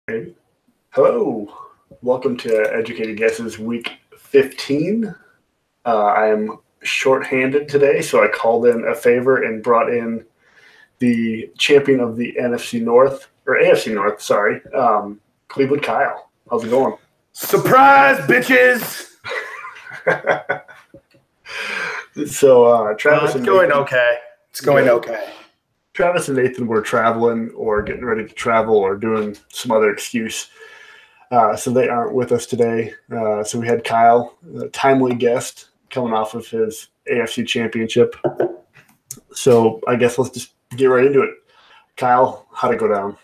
Hey. Hello. Welcome to Educated Guesses Week 15. I am shorthanded today, so I called in a favor and brought in the champion of the NFC North, or AFC North, sorry, Cleveland Kyle. How's it going? Surprise, bitches! So Travis it's going okay. It's going okay. Travis and Nathan were traveling or getting ready to travel or doing some other excuse. So they aren't with us today. So we had Kyle, a timely guest, coming off of his AFC championship. So I guess let's just get right into it. Kyle, how'd it go down?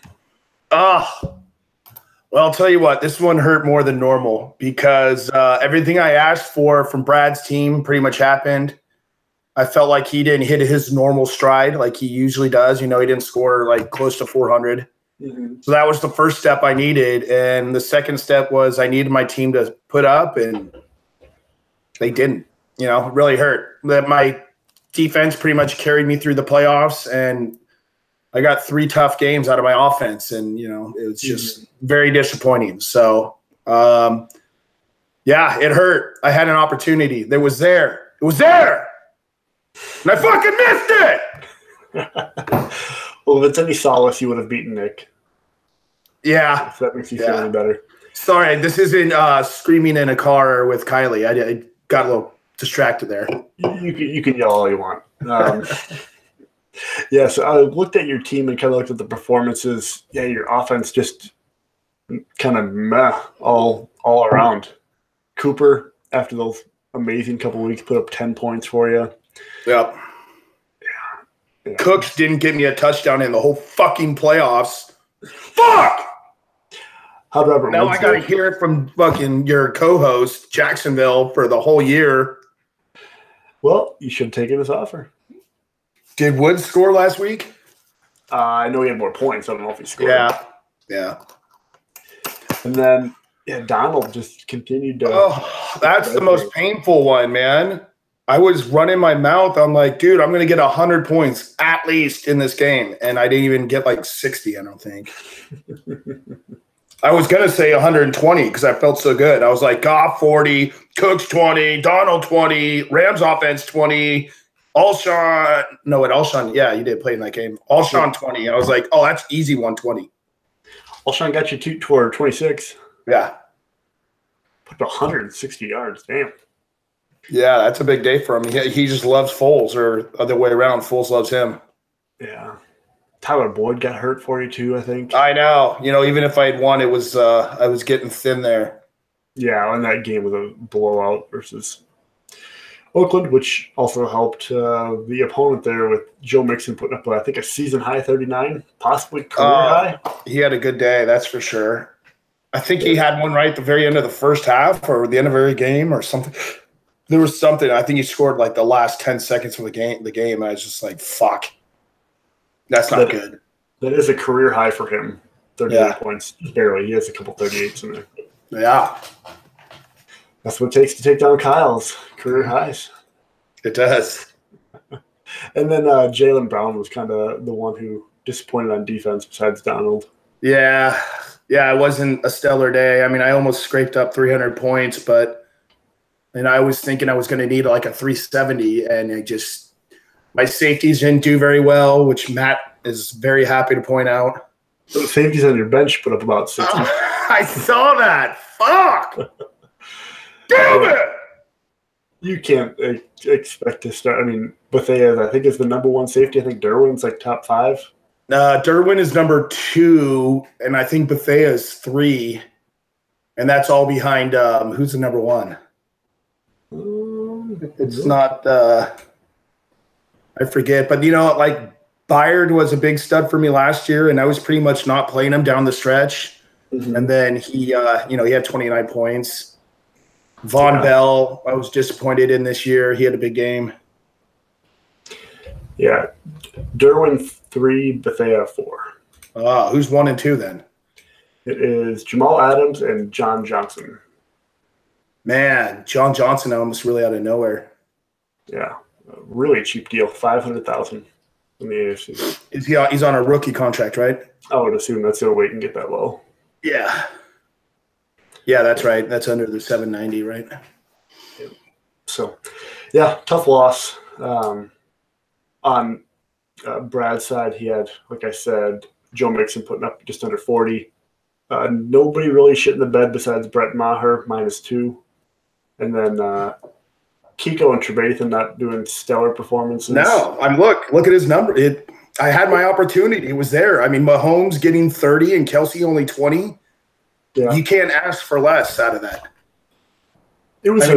Well, I'll tell you what, this one hurt more than normal because everything I asked for from Brad's team pretty much happened. I felt like he didn't hit his normal stride like he usually does. You know, he didn't score like close to 400. Mm-hmm. So that was the first step I needed. And the second step was I needed my team to put up, and they didn't. You know, it really hurt. That my defense pretty much carried me through the playoffs, and I got 3 tough games out of my offense. And, you know, it was just very disappointing. So, yeah, it hurt. I had an opportunity. It was there. It was there. And I fucking missed it. Well, if it's any solace, you would have beaten Nick. Yeah. If that makes you feel any better. Sorry, this isn't screaming in a car with Kylie. I got a little distracted there. You can yell all you want. Yeah, so I looked at your team and kind of looked at the performances. Yeah, your offense just kind of meh all around. Cooper, after those amazing couple of weeks, put up 10 points for you. Yep. Yeah. Cooks didn't get me a touchdown in the whole fucking playoffs. Fuck! How'd Robert now Woods I got to hear it from fucking your co-host, Jacksonville, for the whole year. Well, you should have taken this offer. Did Woods score last week? I know he had more points. I don't know if he scored. Yeah. And then, Donald just continued to. Oh, that's the most painful one, man. I was running my mouth. I'm like, dude, I'm going to get 100 points at least in this game. And I didn't even get like 60, I don't think. I was going to say 120 because I felt so good. I was like, Goff 40, Cooks 20, Donald 20, Rams offense 20, Alshon, yeah, you did play in that game. Alshon 20. I was like, oh, that's easy 120. Alshon got you toward 26. Yeah. Put 160 yards. Damn. Yeah, that's a big day for him. He just loves Foles, or other way around. Foles loves him. Yeah. Tyler Boyd got hurt for you too, I think. I know. You know, even if I had won, it was I was getting thin there. Yeah, and that game was a blowout versus Oakland, which also helped the opponent there with Joe Mixon putting up, I think, a season-high 39, possibly career-high. He had a good day, that's for sure. I think he had one right at the very end of the first half or the end of every game or something. There was something. I think he scored like the last 10 seconds of the game. And I was just like, fuck. That's not good. That is a career high for him. 38 points. Barely. He has a couple 38s in there. Yeah. That's what it takes to take down Kyle's career highs. It does. And then Jaylen Brown was kind of the one who disappointed on defense besides Donald. Yeah. Yeah, it wasn't a stellar day. I mean, I almost scraped up 300 points, but I was thinking I was going to need like a 370, and my safeties didn't do very well, which Matt is very happy to point out. So the safeties on your bench put up about 60. I saw that. Fuck. Damn it. You can't expect to start. I mean, Bethea, I think, is the number 1 safety. I think Derwin's like top 5. Derwin is number 2, and I think Bethea is 3. And that's all behind who's the number 1? It's not I forget, but like Byard was a big stud for me last year, and I was pretty much not playing him down the stretch. Mm-hmm. And then he had 29 points. Von Bell, I was disappointed in this year. He had a big game. Yeah, Derwin 3, Bethea 4. Who's 1 and 2 then? It is Jamal Adams and John Johnson. Man, John Johnson almost really out of nowhere. Yeah, really cheap deal, $500,000 in the AFC. He's on a rookie contract, right? I would assume that's their way to get that low. Yeah. Yeah, that's right. That's under the 790, right? So, yeah, tough loss. On Brad's side, he had, like I said, Joe Mixon putting up just under 40. Nobody really shit in the bed besides Brett Maher, -2. And then Kiko and Trevathan not doing stellar performances. No, look at his number. I had my opportunity. It was there. I mean, Mahomes getting 30 and Kelsey only 20. Yeah. You can't ask for less out of that. It was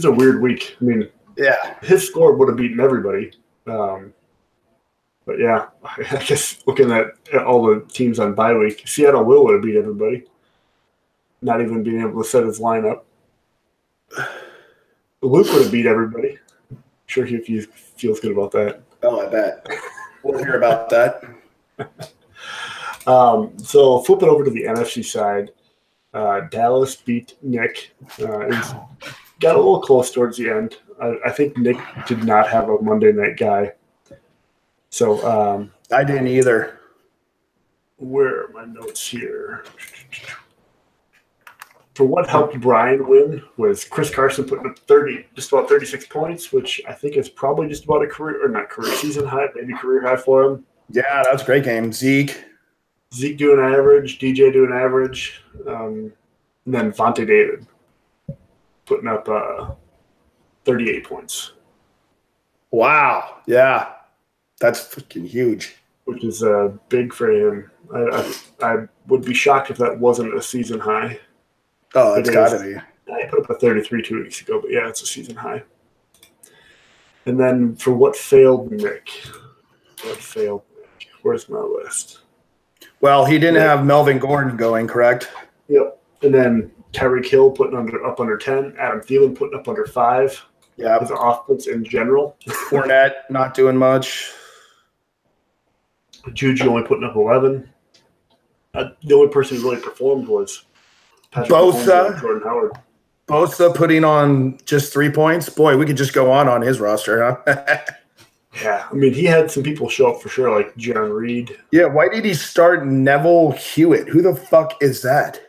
a weird week. I mean, yeah, his score would have beaten everybody. But yeah, I guess looking at all the teams on bye week, Seattle would have beat everybody. Not even being able to set his lineup. Luke would have beat everybody. I'm sure he feels good about that. Oh, I bet. We'll hear about that. So flip it over to the NFC side. Dallas beat Nick. It got a little close towards the end. I think Nick did not have a Monday night guy. So I didn't either. Where are my notes here? For what helped Brian win was Chris Carson putting up just about 36 points, which I think is probably just about season high, maybe career high for him. Yeah, that was a great game. Zeke doing average, DJ doing average, and then Vontae David putting up 38 points. Wow. Yeah. That's freaking huge. Which is big for him. I would be shocked if that wasn't a season high. Oh, it's got to be. I put up a 33 2 weeks ago, but yeah, it's a season high. And then for what failed Nick? Where's my list? Well, he didn't have Melvin Gordon going, correct? Yep. And then Tyreek Hill putting up under 10. Adam Thielen putting up under 5. Yeah. His offense in general. Fournette not doing much. Juju only putting up 11. The only person who really performed was Patrick Bosa. Mahomes and Jordan Howard. Bosa putting on just 3 points. Boy, we could just go on his roster, huh? Yeah, I mean, he had some people show up for sure, like John Reed. Yeah, why did he start Neville Hewitt? Who the fuck is that?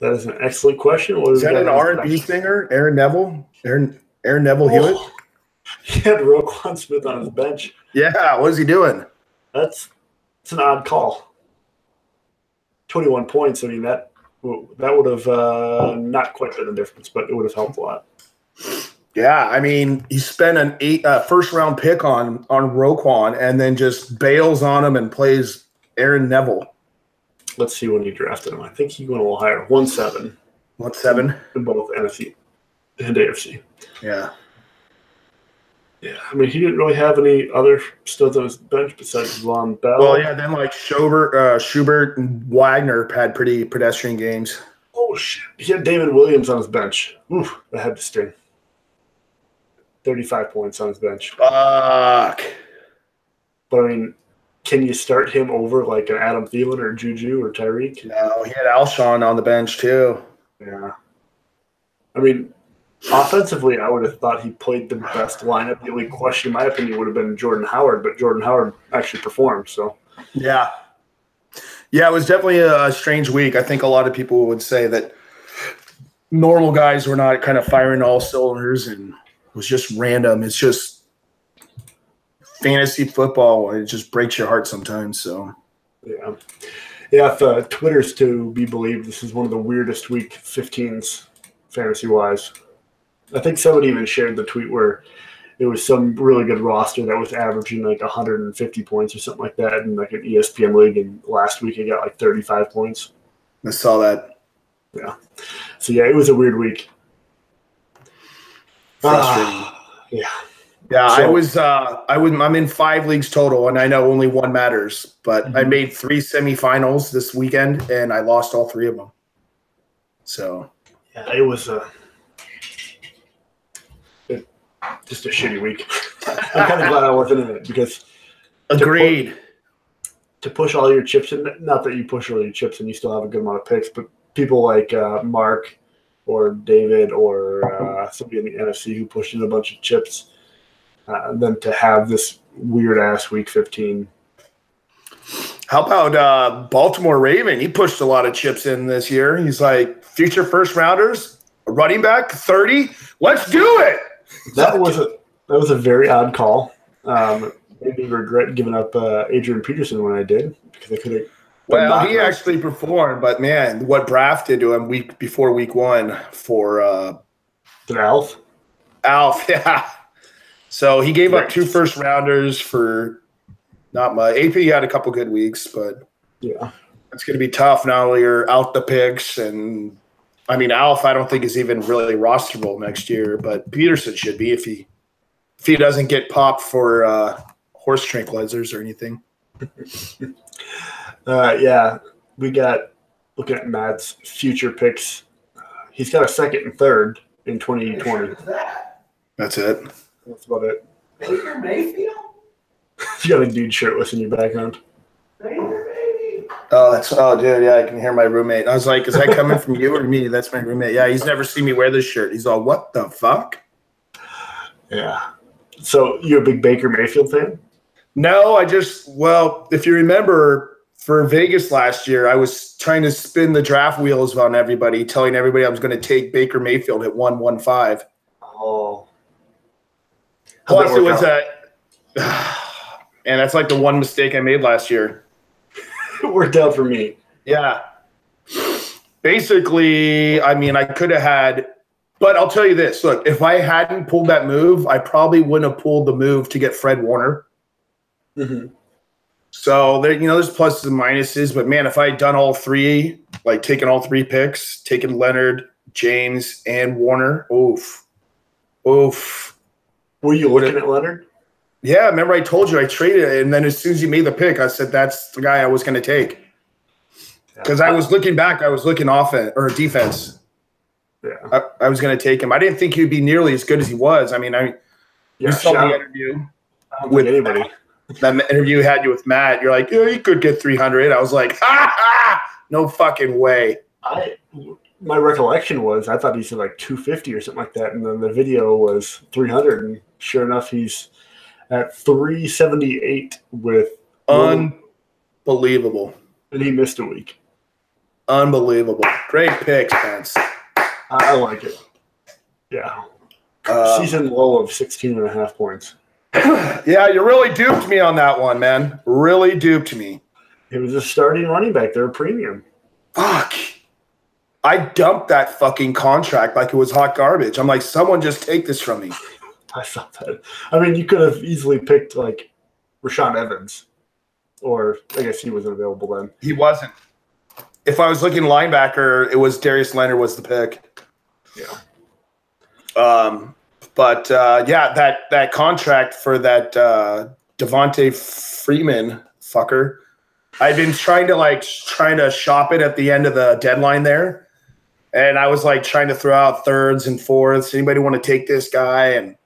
That is an excellent question. Is that an R&B singer? Aaron Neville? Aaron Neville Hewitt? He had Roquan Smith on his bench. Yeah, what is he doing? It's an odd call. 21 points. I mean, that would have not quite been the difference, but it would have helped a lot. Yeah, I mean, he spent an first-round pick on Roquan and then just bails on him and plays Aaron Neville. Let's see when he drafted him. I think he went a little higher. 1-7. 1-7? In both NFC and AFC. Yeah. Yeah, I mean, he didn't really have any other studs on his bench besides Von Bell. Well, yeah, then like Schubert and Wagner had pretty pedestrian games. Oh, shit. He had David Williams on his bench. Oof, that had to sting. 35 points on his bench. Fuck. But, I mean, can you start him over like an Adam Thielen or Juju or Tyreek? No, he had Alshon on the bench too. Yeah. I mean, offensively, I would have thought he played the best lineup. The only question, in my opinion, would have been Jordan Howard, but Jordan Howard actually performed. So, yeah, it was definitely a strange week. I think a lot of people would say that normal guys were not kind of firing all cylinders, and it was just random. It's just fantasy football. It just breaks your heart sometimes. So, yeah. If Twitter's to be believed, this is one of the weirdest week 15s fantasy-wise. I think somebody even shared the tweet where it was some really good roster that was averaging like 150 points or something like that in like an ESPN league, and last week it got like 35 points. I saw that. Yeah. So, yeah, it was a weird week. Frustrating. Yeah. Yeah, So, I'm in 5 leagues total, and I know only one matters, but I made 3 semifinals this weekend, and I lost all 3 of them. So yeah, it was just a shitty week. I'm kind of glad I wasn't in it because agreed. To push all your chips in, not that you push all your chips and you still have a good amount of picks, but people like Mark or David or somebody in the NFC who pushed in a bunch of chips, and then to have this weird ass week 15. How about Baltimore Raven? He pushed a lot of chips in this year. He's like, future first rounders, a running back, 30. Let's do it. That was a very odd call. Made me regret giving up Adrian Peterson when I did because I could have. Well, he actually performed, but man, what Braff did to him before week 1 for Alf. Alf, yeah. So he gave up 2 first rounders for not much. AP had a couple good weeks, but yeah, it's going to be tough now. You're out the picks, and I mean Alf, I don't think is even really rosterable next year, but Peterson should be if he doesn't get popped for horse tranquilizers or anything. Yeah, we got looking at Matt's future picks. He's got a second and third in 2020. That's it. That's about it. Baker Mayfield? You got a dude shirtless in your background. Baker baby. Oh, dude, yeah, I can hear my roommate. I was like, is that coming from you or me? That's my roommate. Yeah, he's never seen me wear this shirt. He's all, what the fuck? Yeah. So you a big Baker Mayfield fan? No, if you remember, for Vegas last year, I was trying to spin the draft wheels on everybody, telling everybody I was going to take Baker Mayfield at 115. Oh. Plus, it was and that's like the one mistake I made last year. It worked out for me. Yeah. Basically, I mean, I could have had, but I'll tell you this. Look, if I hadn't pulled that move, I probably wouldn't have pulled the move to get Fred Warner. Mm-hmm. So there's pluses and minuses, but man, if I had done all 3, like taken all 3 picks, taken Leonard, James, and Warner, oof. Were you looking at Leonard? Yeah, remember I told you I traded it, and then as soon as you made the pick, I said that's the guy I was going to take. Because I was looking back, I was looking offense or defense. Yeah, I was going to take him. I didn't think he'd be nearly as good as he was. I mean, you saw the interview with anybody. That interview had you with Matt. You're like, yeah, he could get 300. I was like, no fucking way. My recollection was I thought he said like 250 or something like that, and then the video was 300, and sure enough, he's at 378 with unbelievable. And he missed a week. Unbelievable. Great picks, Spence. I like it. Yeah. Season low of 16.5 points. Yeah, you really duped me on that one, man. Really duped me. It was a starting running back. They're a premium. Fuck. I dumped that fucking contract like it was hot garbage. I'm like, someone just take this from me. I saw that. I mean, you could have easily picked like Rashaan Evans, or I guess he wasn't available then. He wasn't. If I was looking linebacker, it was Darius Leonard was the pick. Yeah. But that contract for that Devontae Freeman fucker, I've been trying to shop it at the end of the deadline there, and I was like trying to throw out thirds and fourths. Anybody want to take this guy? And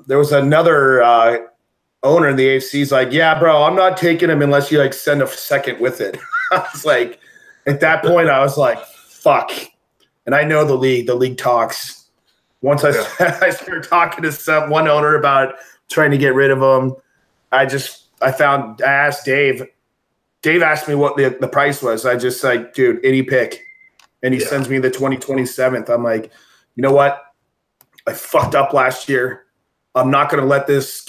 there was another owner in the AFC's like, yeah, bro, I'm not taking him unless you like send a second with it. I was like, at that point, I was like, fuck. And I know the league talks. Once I started talking to one owner about trying to get rid of him, I asked Dave. Dave asked me what the price was. I just like, dude, any pick. And he sends me the 2027th. I'm like, you know what? I fucked up last year. I'm not going to let this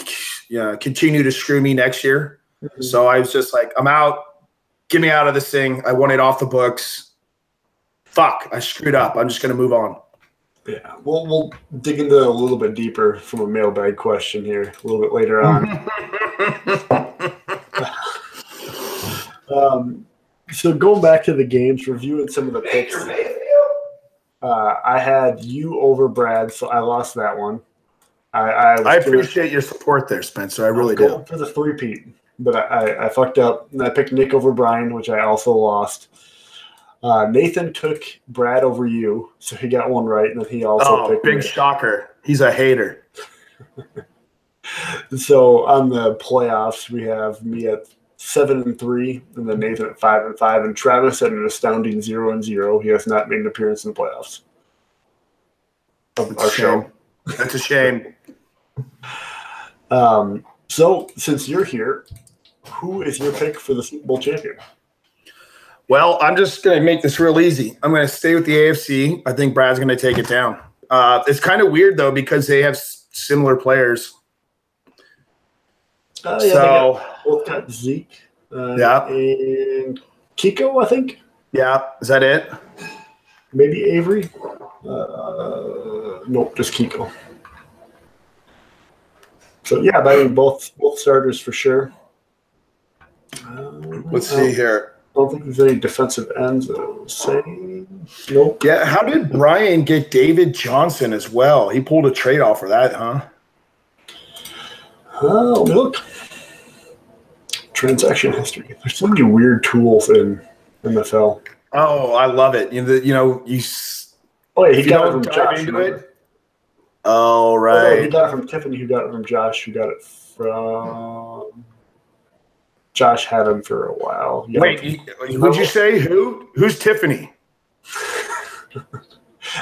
continue to screw me next year. Mm-hmm. So I was just like, I'm out. Get me out of this thing. I want it off the books. Fuck, I screwed up. I'm just going to move on. Yeah, we'll dig into a little bit deeper from a mailbag question here a little bit later on. So going back to the games, reviewing some of the picks. I had you over Brad, so I lost that one. I appreciate your support there, Spencer. I really do. For the three-peat, but I fucked up, and I picked Nick over Brian, which I also lost. Nathan took Brad over you, so he got one right, and then he also picked big Nick. Shocker. He's a hater. So on the playoffs, we have me at 7-3, and then Nathan at 5-5, and Travis at an astounding 0-0. He has not made an appearance in the playoffs of our show. That's a shame. So since you're here, who is your pick for the Super Bowl champion? Well, I'm just going to make this real easy. I'm going to stay with the AFC. I think Brad's going to take it down. It's kind of weird, though, because they have similar players. Yeah, so both got Zeke. Yeah. And Kiko, I think. Yeah. Is that it? Maybe Avery. Nope, just Kiko. So, yeah, I mean, both starters for sure. Let's see here. I don't think there's any defensive ends that I was saying. Nope. Yeah, how did Brian get David Johnson as well? He pulled a trade off for that, huh? Let me look. Transaction history. There's so many weird tools in NFL. Oh, I love it. You Oh, yeah, he got it from Josh. Oh, right. No, he got it from Tiffany, who got it from Josh, who got it from... Josh had him for a while. Yeah. Wait, would you say who? Who's Tiffany?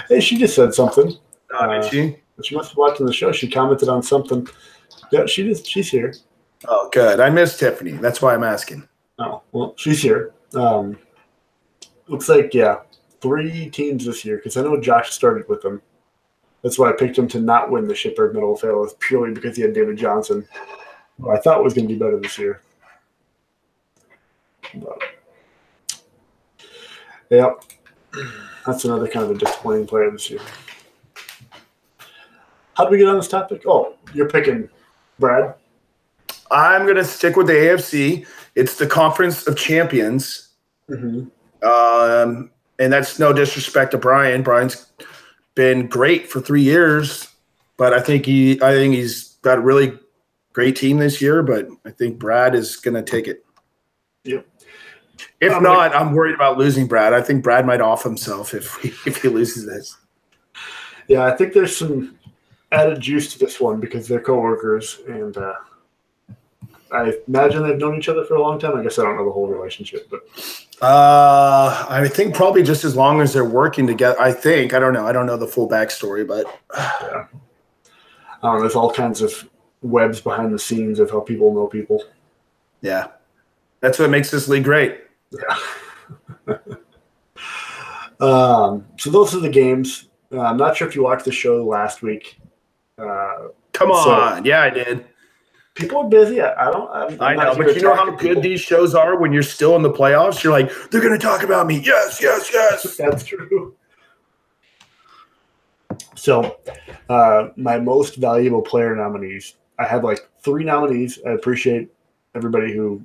Hey, she just said something. Did she? She must be watching the show. She commented on something. Yeah, she's here. Oh, good. I miss Tiffany. That's why I'm asking. Oh, well, she's here. Looks like, 3 teams this year, because I know Josh started with them. That's why I picked him to not win the Shipper Medal of Fame, purely because he had David Johnson, who I thought was going to be better this year. But, yep, that's another kind of a disappointing player this year. How did we get on this topic? Oh, you're picking Brad? I'm going to stick with the AFC. It's the Conference of Champions. Mm-hmm. And that's no disrespect to Brian. Brian's been great for 3 years, but I think he's got a really great team this year, but I think Brad is going to take it. Yep. If not, I'm worried about losing Brad. I think Brad might off himself if he loses this. Yeah, I think there's some added juice to this one because they're coworkers, and I imagine they've known each other for a long time. I guess I don't know the whole relationship, but I think probably just as long as they're working together. I don't know. I don't know the full backstory, but yeah, there's all kinds of webs behind the scenes of how people know people. Yeah, that's what makes this league great. Yeah. So those are the games. I'm not sure if you watched the show last week. Come on. Yeah, I did. People are busy. I know, but you know how good these shows are when you're still in the playoffs? You're like, they're going to talk about me. Yes, yes, yes. That's true. So my most valuable player nominees, I had like 3 nominees. I appreciate everybody who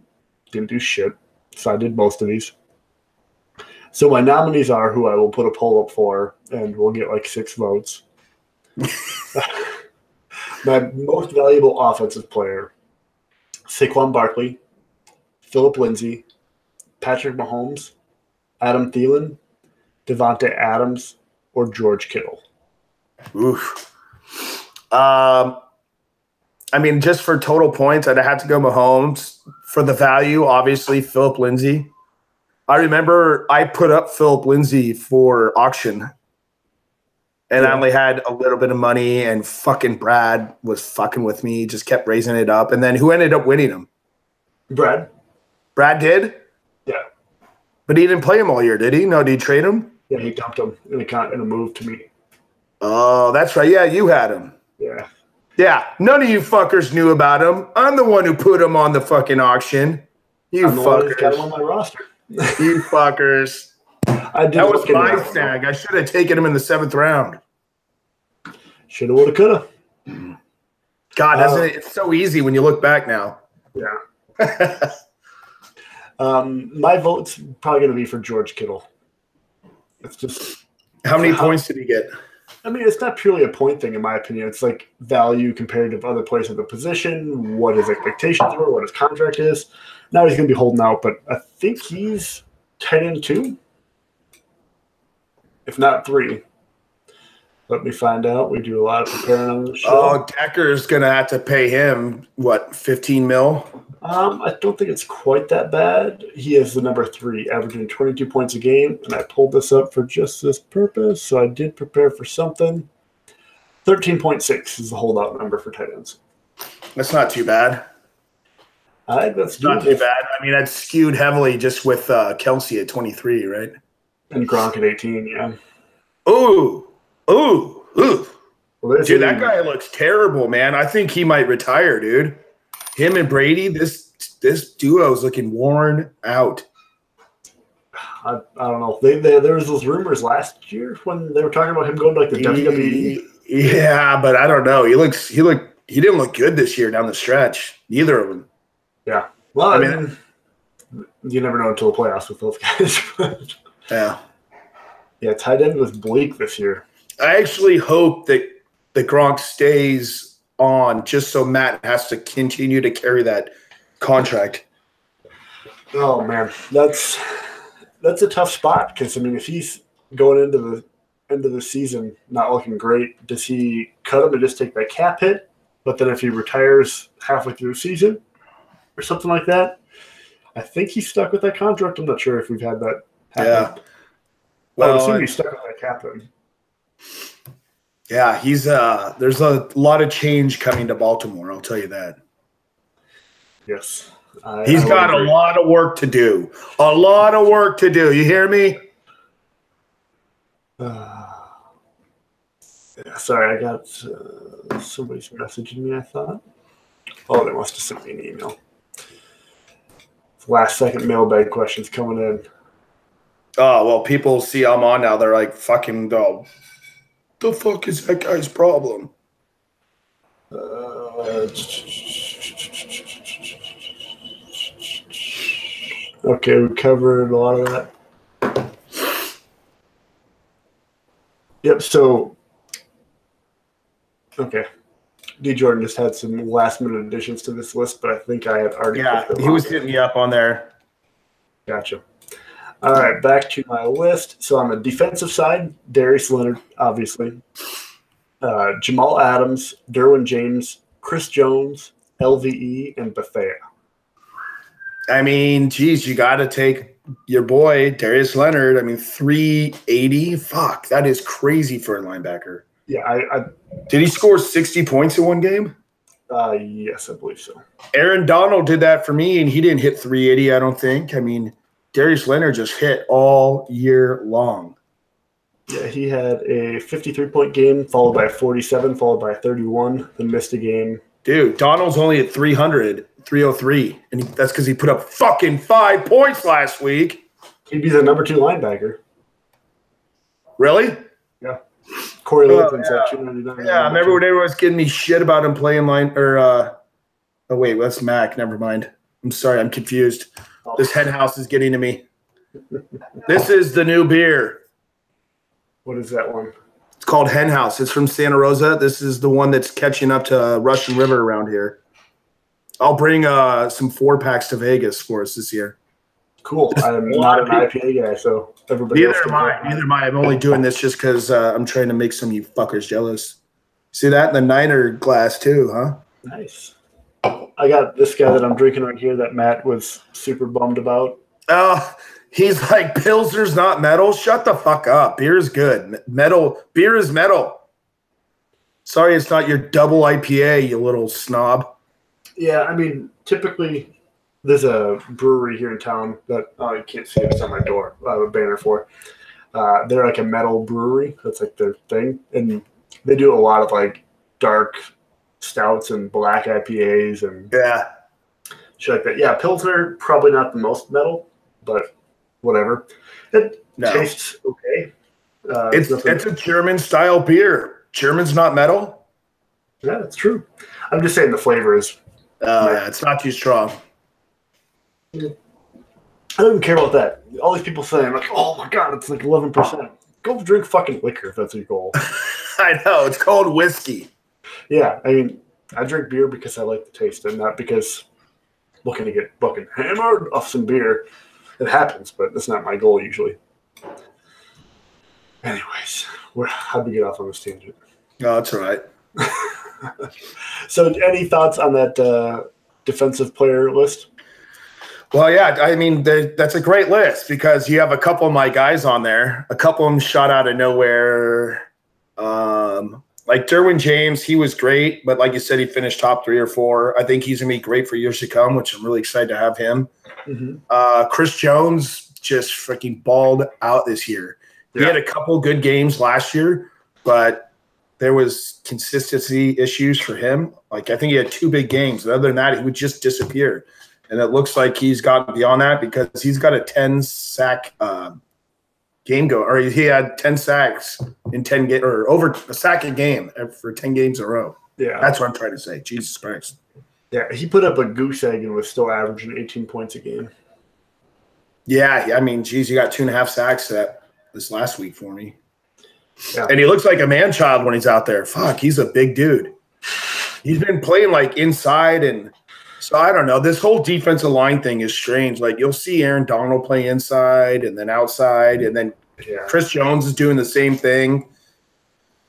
didn't do shit. So I did most of these. So my nominees are who I will put a poll up for, and we'll get like 6 votes. My most valuable offensive player, Saquon Barkley, Phillip Lindsay, Patrick Mahomes, Adam Thielen, Devontae Adams, or George Kittle. Oof. I mean, just for total points, I'd have to go Mahomes. For the value, obviously, Phillip Lindsay. I remember I put up Phillip Lindsay for auction, and I only had a little bit of money, and fucking Brad was fucking with me, just kept raising it up. And then who ended up winning him? Brad. Brad did? Yeah. But he didn't play him all year, did he? No, did he trade him? Yeah, he dumped him in a move to me. Oh, that's right. Yeah, you had him. Yeah. Yeah, none of you fuckers knew about him. I'm the one who put him on the fucking auction. You I'm the one who's fuckers. got him on my roster. You fuckers. That was my snag. I should have taken him in the 7th round. Shoulda, woulda, coulda. God, doesn't it? It's so easy when you look back now. Yeah. My vote's probably going to be for George Kittle. It's just how many points did he get? I mean, it's not purely a point thing, in my opinion. It's like value compared to other players at the position, what his expectations were, what his contract is. Now he's going to be holding out, but I think he's 10-2, if not 3. Let me find out. We do a lot of preparing on the show. Oh, Decker's going to have to pay him, what, 15 mil? I don't think it's quite that bad. He is the number 3, averaging 22 points a game, and I pulled this up for just this purpose, so I did prepare for something. 13.6 is the holdout number for tight ends. That's not too bad. I think that's Not too bad. I mean, that's skewed heavily just with Kelsey at 23, right? And Gronk at 18, yeah. Ooh. Well, Dude, that guy looks terrible, man. I think he might retire, dude. Him and Brady, this duo is looking worn out. I don't know. There was those rumors last year when they were talking about him going to like the WWE. Yeah, but I don't know. He didn't look good this year down the stretch. Neither of them. Yeah. Well, I mean, you never know until the playoffs with those guys. Yeah. Yeah, tight end was bleak this year. I actually hope that Gronk stays on just so Matt has to continue to carry that contract. Oh man, that's a tough spot because I mean, if he's going into the end of the season not looking great, does he cut him and just take that cap hit? But then if he retires halfway through the season or something like that, I think he's stuck with that contract. I'm not sure if we've had that happen. Yeah. Well, I would assume he's stuck with that cap then. Yeah, he's there's a lot of change coming to Baltimore, I'll tell you that. Yes. He's got a lot of work to do. A lot of work to do. You hear me? Sorry, I got somebody's messaging me, I thought. Oh, they must have sent me an email. Last second mailbag questions coming in. Oh, well, people see I'm on now. They're like, fucking, the fuck is that guy's problem? Okay, we covered a lot of that. Yep, so, okay. D. Jordan just had some last-minute additions to this list, but I think I had already Yeah, put them he was on. hitting me up on there. Gotcha. All right, back to my list. So on the defensive side, Darius Leonard, obviously. Jamal Adams, Derwin James, Chris Jones, LVE, and Bethea. I mean, geez, you got to take your boy, Darius Leonard. I mean, 380. Fuck, that is crazy for a linebacker. Yeah, Did he score 60 points in one game? Yes, I believe so. Aaron Donald did that for me, and he didn't hit 380, I don't think. I mean, Darius Leonard just hit all year long. Yeah, he had a 53-point game, followed by a 47, followed by a 31, then missed a game. Dude, Donald's only at 303, and that's because he put up fucking 5 points last week. He'd be the number 2 linebacker. Really? Yeah. Corey Littleton's at 299. Yeah, I remember when everyone was giving me shit about him playing line, or, oh, wait, that's Mac. Never mind. I'm sorry, I'm confused. This hen house is getting to me. This is the new beer. What is that one? It's called Hen House. It's from Santa Rosa. This is the one that's catching up to Russian River around here. I'll bring some 4-packs to Vegas for us this year. Cool. I'm not an IPA guy, so everybody Neither am I. I'm only doing this just because I'm trying to make some of you fuckers jealous. See that in the Niner glass too, huh? Nice. I got this guy that I'm drinking right here that Matt was super bummed about. He's like, Pilsner's not metal. Shut the fuck up. Beer is good. Beer is metal. Sorry, it's not your double IPA, you little snob. Yeah, I mean, typically there's a brewery here in town that you can't see it. It's on my door. I have a banner for. They're like a metal brewery. That's like their thing, and they do a lot of like dark stouts and black IPAs and shit like that. Yeah, Pilsner probably not the most metal, but whatever. It tastes okay. It's a German style beer. German's not metal. Yeah, that's true. I'm just saying the flavor is. Yeah, it's not too strong. I don't even care about that. All these people saying like, "Oh my god, it's like 11%." Go drink fucking liquor if that's your goal. I know, it's called whiskey. Yeah, I mean, I drink beer because I like the taste and not because I'm looking to get fucking hammered off some beer. It happens, but that's not my goal usually. Anyways, how'd we get off on this tangent? Oh, that's all right. So, any thoughts on that defensive player list? Well, yeah, I mean, that's a great list because you have a couple of my guys on there. A couple of them shot out of nowhere. Like Derwin James, he was great, but like you said, he finished top 3 or 4. I think he's going to be great for years to come, which I'm really excited to have him. Chris Jones just freaking balled out this year. He had a couple good games last year, but there was consistency issues for him. Like I think he had 2 big games. Other than that, he would just disappear. And it looks like he's gotten beyond that because he's got a 10-sack game go, or he had 10 sacks in 10 games, or over a sack a game for 10 games in a row. Yeah, that's what I'm trying to say. Jesus Christ. Yeah, he put up a goose egg and was still averaging 18 points a game. Yeah, I mean, geez, you got 2.5 sacks this last week for me. Yeah. And he looks like a man-child when he's out there. Fuck, he's a big dude. He's been playing like inside, and so I don't know. This whole defensive line thing is strange. Like you'll see Aaron Donald play inside and then outside, and then Chris Jones is doing the same thing.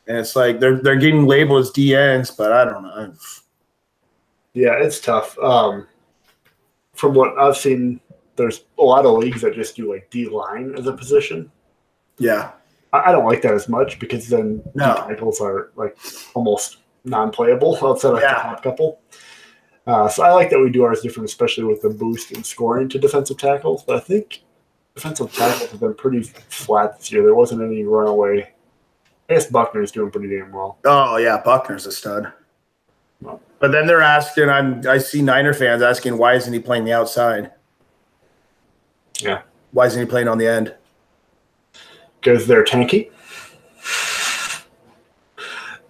And it's like they're getting labeled as DNs, but I don't know. Yeah, it's tough. From what I've seen, there's a lot of leagues that just do like D-line as a position. Yeah. I don't like that as much because then D tackles are like almost non-playable outside of the top couple. So I like that we do ours different, especially with the boost in scoring to defensive tackles. But I think defensive tackles have been pretty flat this year. There wasn't any runaway. I guess Buckner's doing pretty damn well. Oh, yeah, Buckner's a stud. But then they're asking, I see Niner fans asking, why isn't he playing the outside? Yeah. Why isn't he playing on the end? Because they're tanky.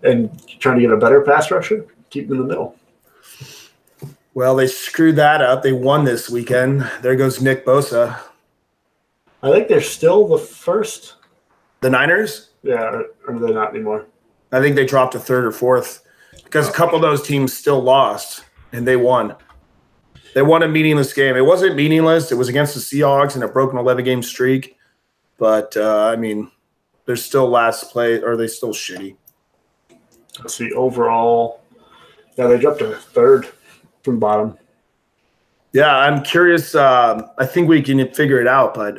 And trying to get a better pass rusher, keep them in the middle. Well, they screwed that up. They won this weekend. There goes Nick Bosa. I think they're still the first. The Niners? Yeah, or they're not anymore. I think they dropped to 3rd or 4th because a couple of those teams still lost, and they won. They won a meaningless game. It wasn't meaningless. It was against the Seahawks, and it broke an 11-game streak. But, I mean, they're still last place, or they still shitty. Let's see, overall, they dropped to 3rd from bottom. Yeah, I'm curious. I think we can figure it out, but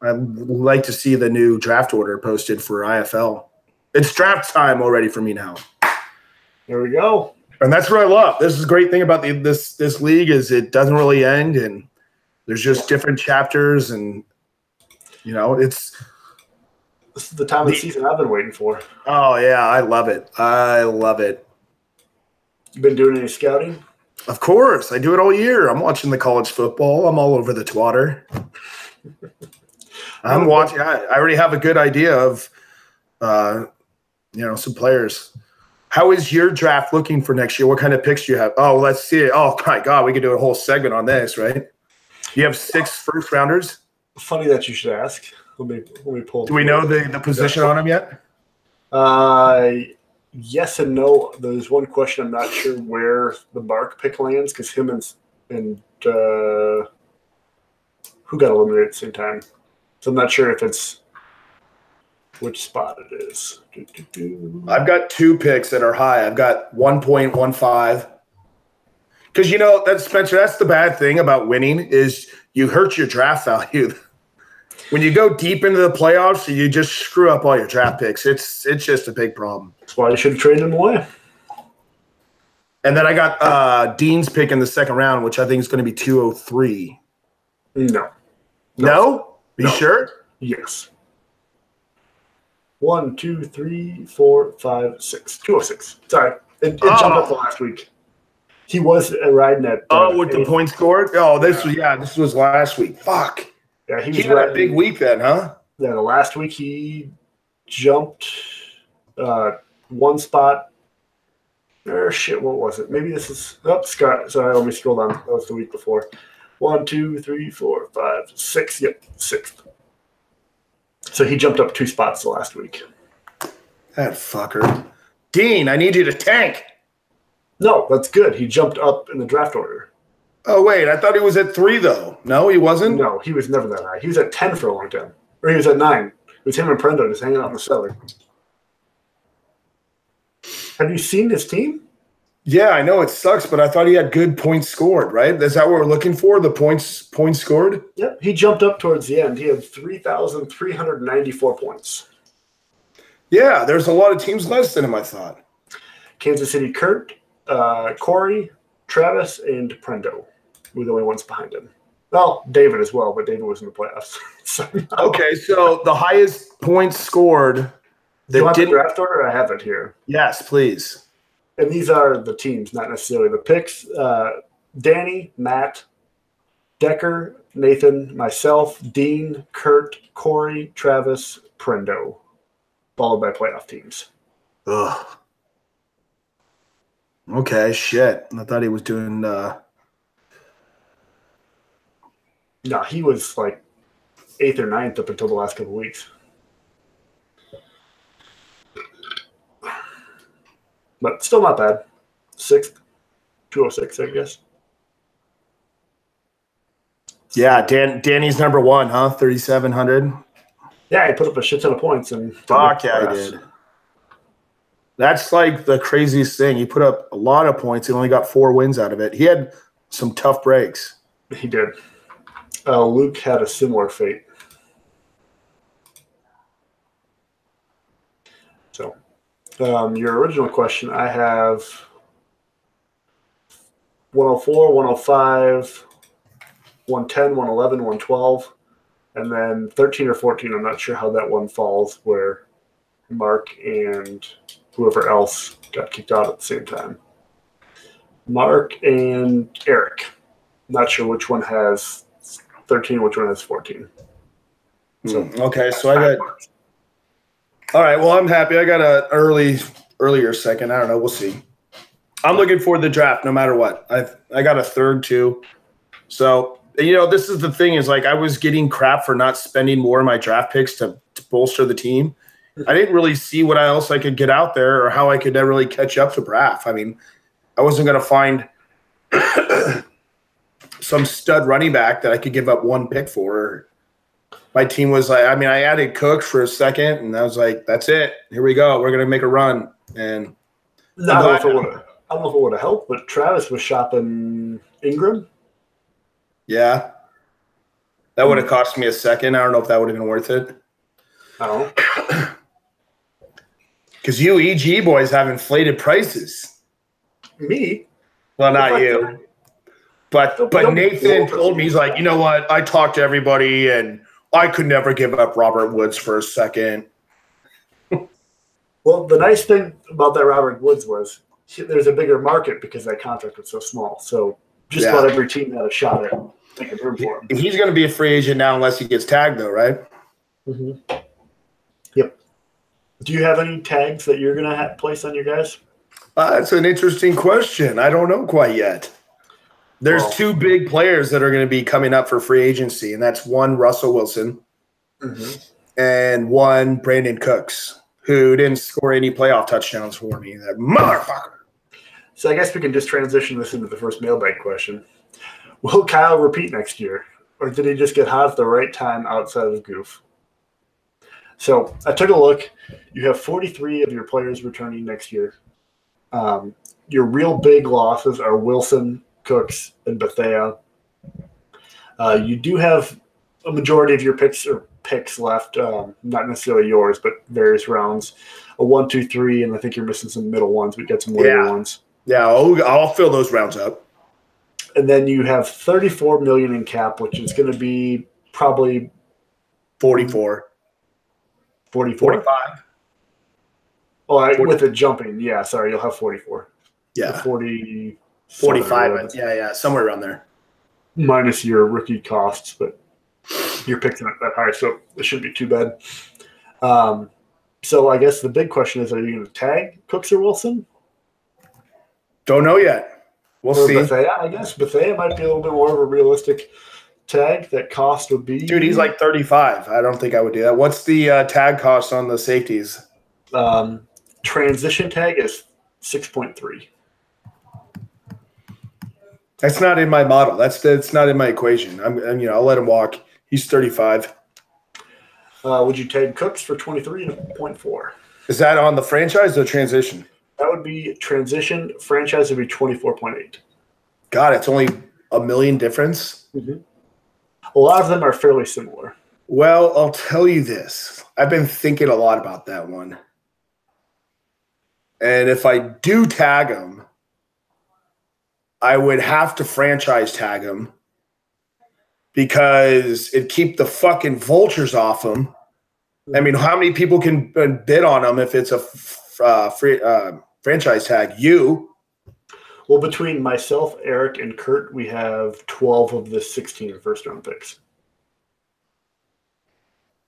I'd like to see the new draft order posted for IFL. It's draft time already for me now. There we go. And that's what I love. This is a great thing about this league is it doesn't really end, and there's just different chapters, and this is the time of the season I've been waiting for. Oh yeah, I love it. I love it. You been doing any scouting? Of course, I do it all year. I'm watching the college football. I'm all over the twatter. I'm watching. I already have a good idea of, some players. How is your draft looking for next year? What kind of picks do you have? Oh, let's see it. Oh my God, we could do a whole segment on this, right? You have 6 first-rounders. Funny that you should ask. Let me pull. Do we know the position on them yet? Yes and no. There's one question I'm not sure where the Bark pick lands because him and who got eliminated at the same time. So I'm not sure if it's which spot it is. I've got 2 picks that are high. I've got 1.15. Because that's Spencer. That's the bad thing about winning is you hurt your draft value. When you go deep into the playoffs, you just screw up all your draft picks. It's just a big problem. That's why you should have traded him away. And then I got Dean's pick in the 2nd round, which I think is going to be 203. No? You sure? Yes. 1, 2, 3, 4, 5, 6. 206. Sorry. It jumped up the last week. He was riding at with the points scored? Oh, this was last week. Fuck. Yeah, he had a big week then, huh? Yeah, the last week he jumped 1 spot. What was it? Maybe this is Scott. Sorry, let me scroll down. That was the week before. 1, 2, 3, 4, 5, 6. Yep, 6th. So he jumped up 2 spots the last week. That fucker. Dean, I need you to tank. No, that's good. He jumped up in the draft order. Oh, wait. I thought he was at 3, though. No, he wasn't? No, he was never that high. He was at 10 for a long time. Or he was at 9. It was him and Prendo just hanging out in the cellar. Have you seen this team? Yeah, I know it sucks, but I thought he had good points scored, right? Is that what we're looking for, the points scored? Yep, he jumped up towards the end. He had 3,394 points. Yeah, there's a lot of teams less than him, I thought. Kansas City, Kurt, Corey, Travis, and Prendo were the only ones behind him. Well, David as well, but David was in the playoffs. So, Okay, so the highest points scored do you want the didn't. draft order? I have it here. Yes, please. And these are the teams, not necessarily the picks. Danny, Matt, Decker, Nathan, myself, Dean, Kurt, Corey, Travis, Prendo, followed by playoff teams. Ugh. Okay, shit. I thought he was doing. No, he was like 8th or 9th up until the last couple of weeks. But still not bad. 6th, 206, I guess. Yeah, Danny's number one, huh? 3,700. Yeah, he put up a shit ton of points. And Fuck yeah, he did. That's like the craziest thing. He put up a lot of points and only got 4 wins out of it. He had some tough breaks. He did. Luke had a similar fate. So, your original question, I have 104, 105, 110, 111, 112, and then 13 or 14. I'm not sure how that one falls, where Mark and whoever else got kicked out at the same time. Mark and Eric. Not sure which one has 13, which one has 14. So, okay, so I got. All right, well, I'm happy. I got an earlier second. I don't know. We'll see. I'm looking forward to the draft no matter what. I got a third too. So, this is the thing is like I was getting crap for not spending more of my draft picks to bolster the team. I didn't really see what else I could get out there or how I could really catch up to Braff. I mean, I wasn't going to find some stud running back that I could give up one pick for. My team was like, I added Cook for a second, and I was like, that's it. Here we go. We're going to make a run. And I don't know if it would have helped, but Travis was shopping Ingram. Yeah. That would have cost me a second. I don't know if that would have been worth it. Oh. Because you EG boys have inflated prices. Me? Well, not you. But Nathan told me, he's like, you know what? I talked to everybody, and I could never give up Robert Woods for a second. Well, the nice thing about that Robert Woods was there's a bigger market because that contract was so small. So just about every team had a shot at making room for him. He's going to be a free agent now unless he gets tagged, though, right? Mm-hmm. Yep. Do you have any tags that you're going to place on your guys? That's an interesting question. I don't know quite yet. There's 2 big players that are going to be coming up for free agency, and that's one Russell Wilson and one Brandon Cooks, who didn't score any playoff touchdowns for me. That motherfucker. So I guess we can just transition this into the first mailbag question. Will Kyle repeat next year, or did he just get hot at the right time outside of Goof? So I took a look. You have 43 of your players returning next year. Your real big losses are Wilson, Cooks, and Bethea. You do have a majority of your picks left, not necessarily yours, but various rounds. A 1, 2, 3, and I think you're missing some middle ones. We got some later ones. Yeah, I'll fill those rounds up. And then you have $34 million in cap, which is going to be probably 44. 45. Oh, with it jumping, yeah. Sorry, you'll have 44. Yeah, 40. 45. Yeah, somewhere around there. Minus your rookie costs, but your picks aren't that high, so it shouldn't be too bad. So I guess the big question is: are you going to tag Cooks or Wilson? Don't know yet. We'll see. Bethea, I guess Bethea might be a little bit more of a realistic tag. That cost would be. Dude, he's like 35. I don't think I would do that. What's the tag cost on the safeties? Transition tag is 6.3. That's not in my model. That's not in my equation. I'll let him walk. He's 35. Would you tag Cooks for 23.4? Is that on the franchise or transition? That would be transition. Franchise would be 24.8. God, it's only $1 million difference. Mm-hmm. A lot of them are fairly similar. Well, I'll tell you this. I've been thinking a lot about that one. And if I do tag him, I would have to franchise tag him because it'd keep the fucking vultures off him. I mean, how many people can bid on him if it's a franchise tag? You. Well, between myself, Eric, and Kurt, we have 12 of the 16 first-round picks.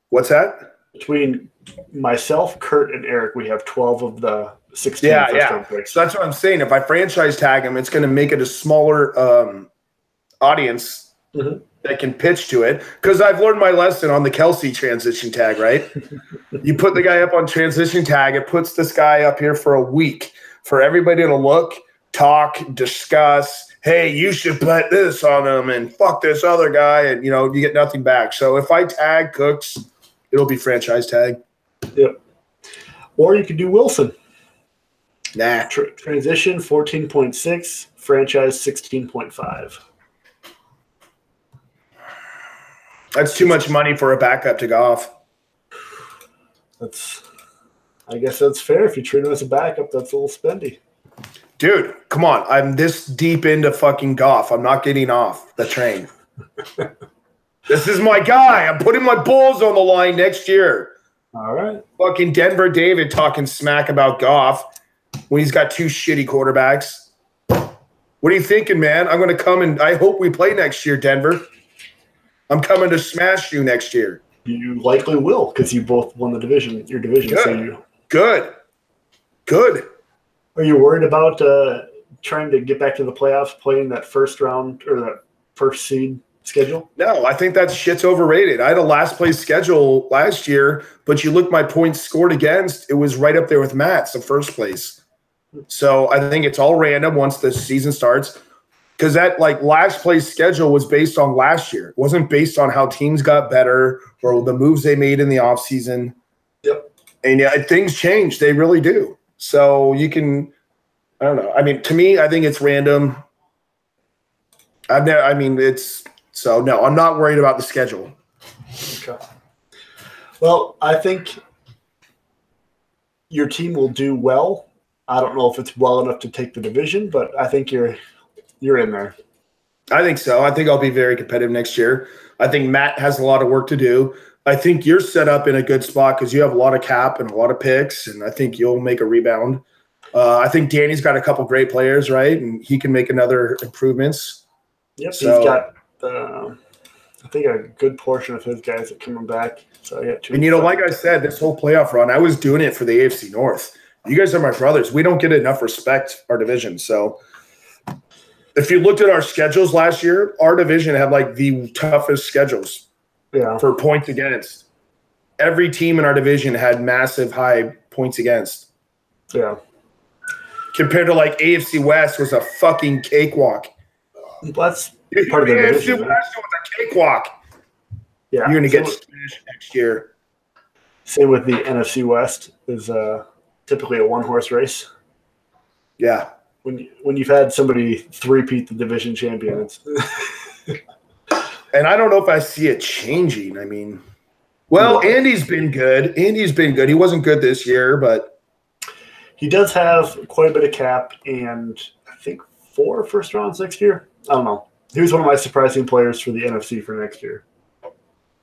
What's that? Between myself, Kurt, and Eric, we have 12 of the 16 first-round picks. So that's what I'm saying. If I franchise tag him, it's going to make it a smaller audience that can pitch to it. Because I've learned my lesson on the Kelsey transition tag, right? You put the guy up on transition tag, it puts this guy up here for a week for everybody to look, talk, discuss. Hey, you should bet this on him and fuck this other guy. And, you get nothing back. So if I tag Cooks, it'll be franchise tag. Yep. Or you could do Wilson. Nah. Transition 14.6, franchise 16.5. That's too much money for a backup to Goff. I guess that's fair. If you treat him as a backup, that's a little spendy. Dude, come on. I'm this deep into fucking Goff. I'm not getting off the train. This is my guy. I'm putting my Bulls on the line next year. All right. Fucking Denver David talking smack about Goff when he's got two shitty quarterbacks. What are you thinking, man? I'm going to come and I hope we play next year, Denver. I'm coming to smash you next year. You likely will because you both won your division. Good. Good. Are you worried about trying to get back to the playoffs, playing that first round or that first seed schedule? No, I think that shit's overrated. I had a last place schedule last year, but you look my points scored against, it was right up there with Matt's, the first place. So I think it's all random once the season starts. Because that last place schedule was based on last year. It wasn't based on how teams got better or the moves they made in the offseason. Yep. And yeah, things change. They really do. So you can, I don't know. I mean, to me, I think it's random. No, I'm not worried about the schedule. Okay. Well, I think your team will do well. I don't know if it's well enough to take the division, but I think you're in there. I think so. I think I'll be very competitive next year. I think Matt has a lot of work to do. I think you're set up in a good spot because you have a lot of cap and a lot of picks, and I think you'll make a rebound. I think Danny's got a couple great players, right? And he can make another improvements. Yep, so, he's got, I think, a good portion of his guys are coming back. So I got two. And, like I said, this whole playoff run, I was doing it for the AFC North. You guys are my brothers. We don't get enough respect, our division. So if you looked at our schedules last year, our division had the toughest schedules for points against. Every team in our division had massive high points against. Yeah. Compared to AFC West was a fucking cakewalk. That's part of the division. AFC West was a cakewalk. Yeah. You're going to get smashed next year. Same with the NFC West is typically a one-horse race. Yeah. When you've had somebody three-peat the division champions. And I don't know if I see it changing. I mean, Andy's been good. He wasn't good this year, but he does have quite a bit of cap and I think 4 first rounds next year. I don't know. He was one of my surprising players for the NFC for next year.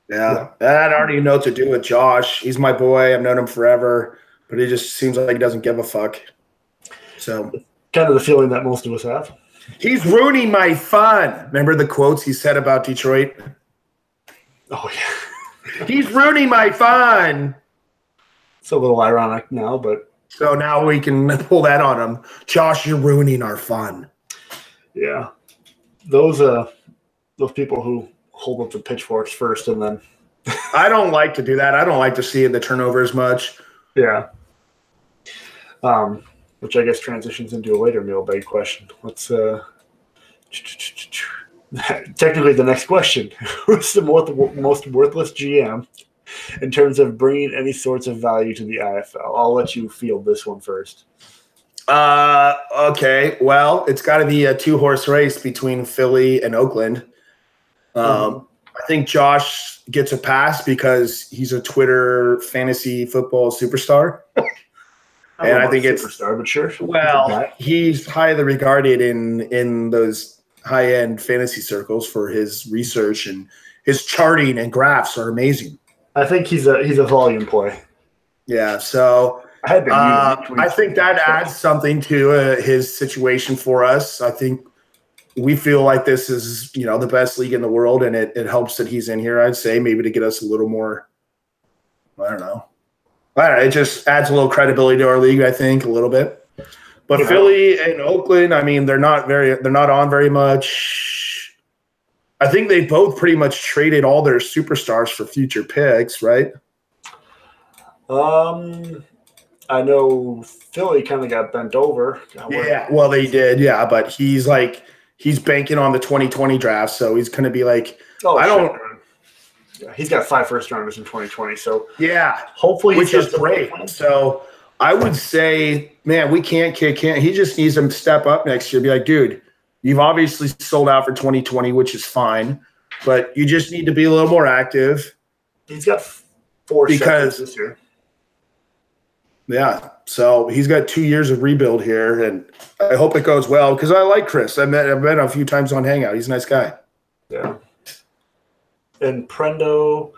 Yeah. I don't already know what to do with Josh. He's my boy. I've known him forever, but he just seems like he doesn't give a fuck. So kind of the feeling that most of us have. He's ruining my fun. Remember the quotes he said about Detroit? Oh, yeah. He's ruining my fun. It's a little ironic now, but. So now we can pull that on him. Josh, you're ruining our fun. Yeah. Those people who hold up the pitchforks first and then. I don't like to do that. I don't like to see the turnovers much. Yeah. Which I guess transitions into a later mailbag question. Let's technically the next question. Who's the most worthless GM in terms of bringing any sorts of value to the IFL? I'll let you field this one first. Okay. Well, it's got to be a 2-horse race between Philly and Oakland. I think Josh gets a pass because he's a Twitter fantasy football superstar. And I think it's superstar, but sure. well, he's highly regarded in those high-end fantasy circles for his research, and his charting and graphs are amazing. I think he's a volume play. Yeah, so I think that adds something to his situation for us. I think we feel like this is, the best league in the world, and it helps that he's in here, I'd say, maybe to get us a little more, I don't know. It just adds a little credibility to our league, I think, a little bit. But Philly and Oakland, I mean, they're not on very much. I think they both pretty much traded all their superstars for future picks, right? I know Philly kind of got bent over. Yeah, well, they did, yeah, but he's banking on the 2020 draft, so he's going to be like, Yeah, he's got 5 first-rounders in 2020, so yeah, hopefully, which is great. So I would say, man, we can't kick him. He just needs to step up next year. Be like, dude, you've obviously sold out for 2020, which is fine, but you just need to be a little more active. He's got 4 seconds this year. Yeah, so he's got 2 years of rebuild here, and I hope it goes well because I like Chris. I've met him a few times on Hangout. He's a nice guy. Yeah. And Prendo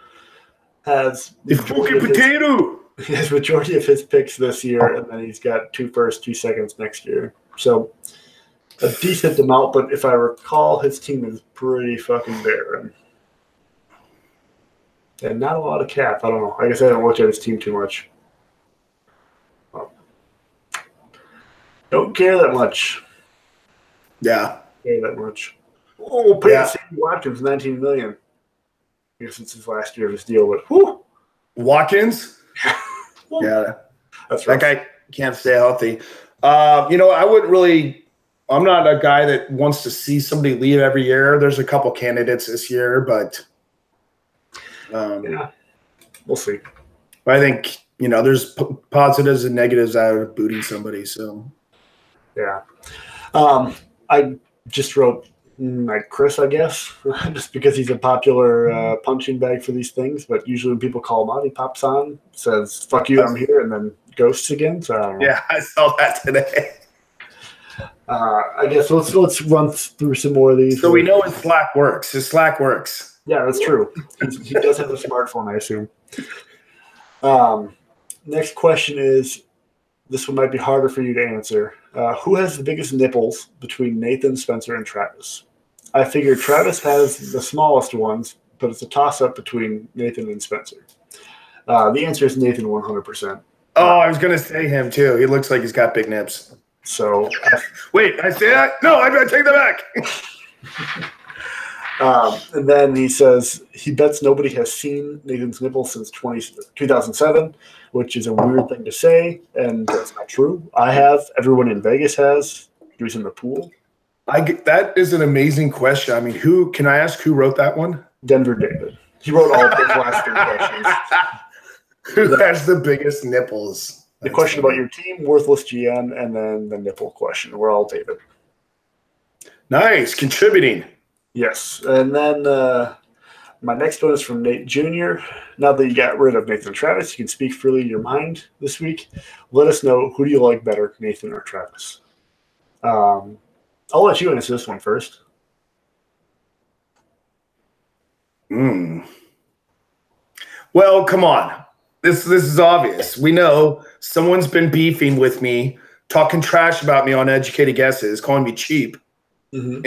has the fucking potato. He has majority of his picks this year, and then he's got 2 firsts, 2 seconds next year. So a decent amount, but if I recall, his team is pretty fucking barren. And not a lot of cap. I don't know. I guess I haven't looked at his team too much. Don't care that much. Yeah. Care that much. Oh, pay Sammy Watkins $19 million. I guess it's his last year of his deal, but whew. Watkins? Yeah. That's right. That guy can't stay healthy. I wouldn't really – I'm not a guy that wants to see somebody leave every year. There's a couple candidates this year, but yeah, we'll see. I think, there's positives and negatives out of booting somebody, so. Yeah. I just wrote – like Chris, I guess, just because he's a popular punching bag for these things. But usually when people call him out, he pops on, says, fuck you, I'm here, and then ghosts again. So I don't know. Yeah, I saw that today. I guess let's run through some more of these. So we know his Slack works. His Slack works. Yeah, that's true. He does have a smartphone, I assume. Next question is, this one might be harder for you to answer. Who has the biggest nipples between Nathan, Spencer, and Travis? I figure Travis has the smallest ones, but it's a toss-up between Nathan and Spencer. The answer is Nathan 100%. Oh, I was going to say him, too. He looks like he's got big nips. So, wait, I say that? No, I take that back. And then he says he bets nobody has seen Nathan's nipples since 2007, which is a weird thing to say, and that's not true. I have. Everyone in Vegas has. He was in the pool. That is an amazing question. I mean, can I ask who wrote that one? Denver David. He wrote all of those last 3 questions. Who has the biggest nipples? The question about your team, worthless GM, and then the nipple question. We're all David. Nice. Contributing. Yes. And then my next one is from Nate Jr. Now that you got rid of Nathan and Travis, you can speak freely your mind this week. Let us know, who do you like better, Nathan or Travis? I'll let you answer this one first. Well, come on. This is obvious. We know someone's been beefing with me, talking trash about me on Educated Guesses, calling me cheap. Mm-hmm.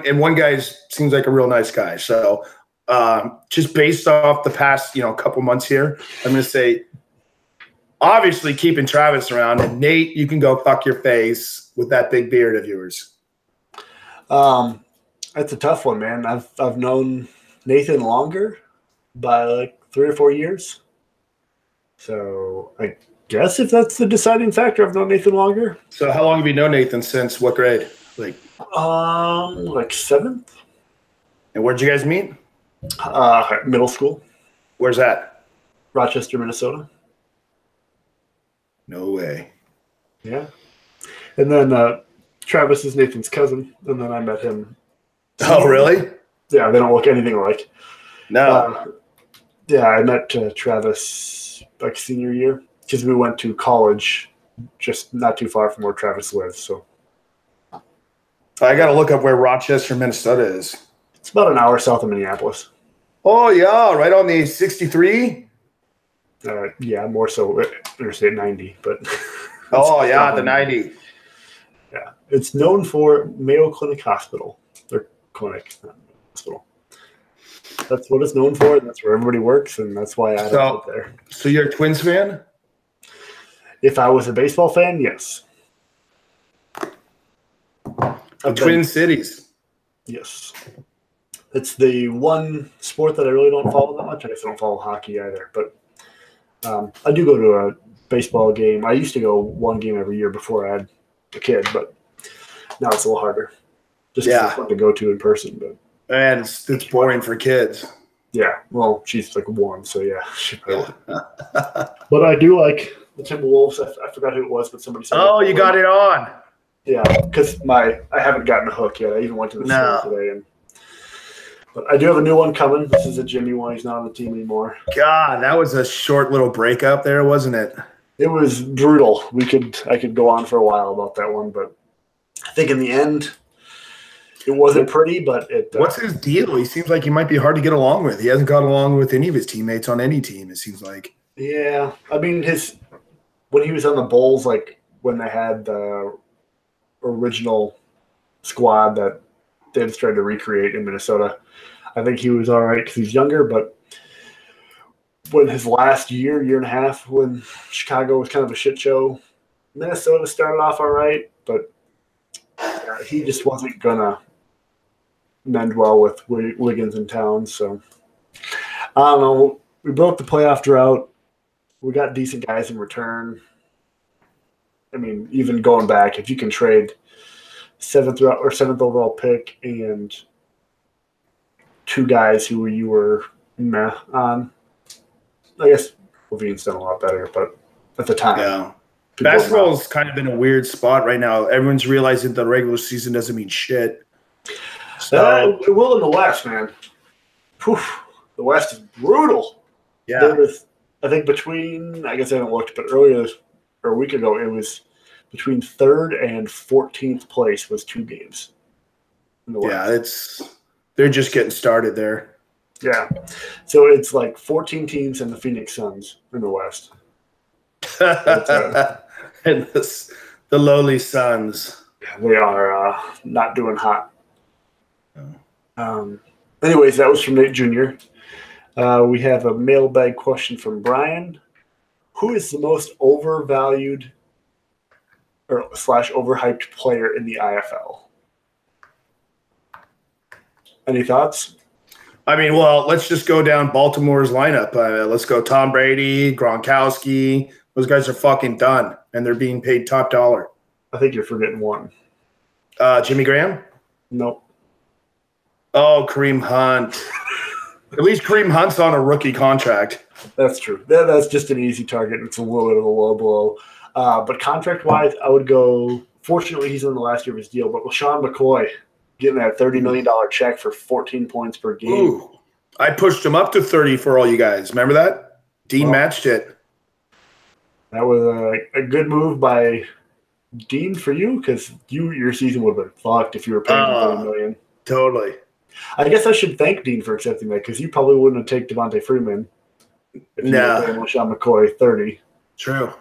And one guy seems like a real nice guy. So just based off the past, couple months here, I'm going to say, obviously keeping Travis around, and Nate, you can go fuck your face with that big beard of yours. That's a tough one, man. I've known Nathan longer by like 3 or 4 years. So I guess if that's the deciding factor, I've known Nathan longer. So how long have you known Nathan since? What grade? Like 7th. And where'd you guys meet? Middle school. Where's that? Rochester, Minnesota. No way. Yeah. And then Travis is Nathan's cousin, and then I met him. Oh, really? Yeah, they don't look anything alike. No. Yeah, I met Travis like senior year because we went to college just not too far from where Travis lives. So I got to look up where Rochester, Minnesota is. it's about an hour south of Minneapolis. Oh, yeah, right on the 63. Yeah, more so Interstate 90, but Oh, yeah, the 90. yeah, it's known for Mayo Clinic Hospital. Their clinic, not hospital. That's what it's known for, and that's where everybody works, and that's why I don't live there. So you're a Twins fan? If I was a baseball fan, yes. Of Twin Cities. Yes. It's the one sport that I really don't follow that much. I guess I don't follow hockey either, but I do go to a baseball game. I used to go one game every year before I had a kid, but now it's a little harder. Just 'cause it's fun to go to in person, but And it's boring for kids. yeah. Well, she's like one, so yeah. She probably but I do like the Timberwolves. I forgot who it was, but somebody said. Oh, you got it on. Yeah, because I haven't gotten a hook yet. I even went to the store today, but I do have a new one coming. This is a Jimmy one. He's not on the team anymore. God, that was a short little breakup there, wasn't it? It was brutal. I could go on for a while about that one, but I think in the end, it wasn't pretty. But it. What's his deal? He seems like he might be hard to get along with. He hasn't got along with any of his teammates on any team. It seems like. Yeah, I mean when he was on the Bulls, like when they had the original squad that they just tried to recreate in Minnesota. I think he was all right because he's younger, but when his last year and a half, when Chicago was kind of a shit show, Minnesota started off all right, but he just wasn't going to mend well with Wiggins in town. So I don't know. We broke the playoff drought. We got decent guys in return. I mean, even going back, if you can trade seventh overall pick and two guys who you were meh on, I guess Levine's done a lot better, but at the time, yeah. Basketball's kind of in a weird spot right now. Everyone's realizing the regular season doesn't mean shit. So it will in the West, man. Whew, the West is brutal. Yeah. There was, I think I guess I haven't looked, but earlier or a week ago, it was between 3rd and 14th place was 2 games. In the West. Yeah, they're just getting started there. Yeah. So it's like 14 teams and the Phoenix Suns in the West. And the lowly Suns. They are not doing hot. Anyways, that was from Nate Jr. We have a mailbag question from Brian. Who is the most overvalued or / overhyped player in the IFL? Any thoughts? I mean, well, let's just go down Baltimore's lineup. Let's go Tom Brady, Gronkowski. Those guys are fucking done, and they're being paid top dollar. I think you're forgetting one. Jimmy Graham? Nope. Oh, Kareem Hunt. At least Kareem Hunt's on a rookie contract. That's true. That's just an easy target. It's a little bit of a low blow. But contract-wise, I would go – fortunately, he's in the last year of his deal. But LaShawn McCoy getting that $30 million check for 14 points per game. Ooh, I pushed him up to 30 for all you guys. Remember that? Dean matched it. That was a good move by Dean for you because your season would have been fucked if you were paying $30 million. Totally. I guess I should thank Dean for accepting that because you probably wouldn't have taken Devontae Freeman if you were paying LaShawn McCoy 30. True.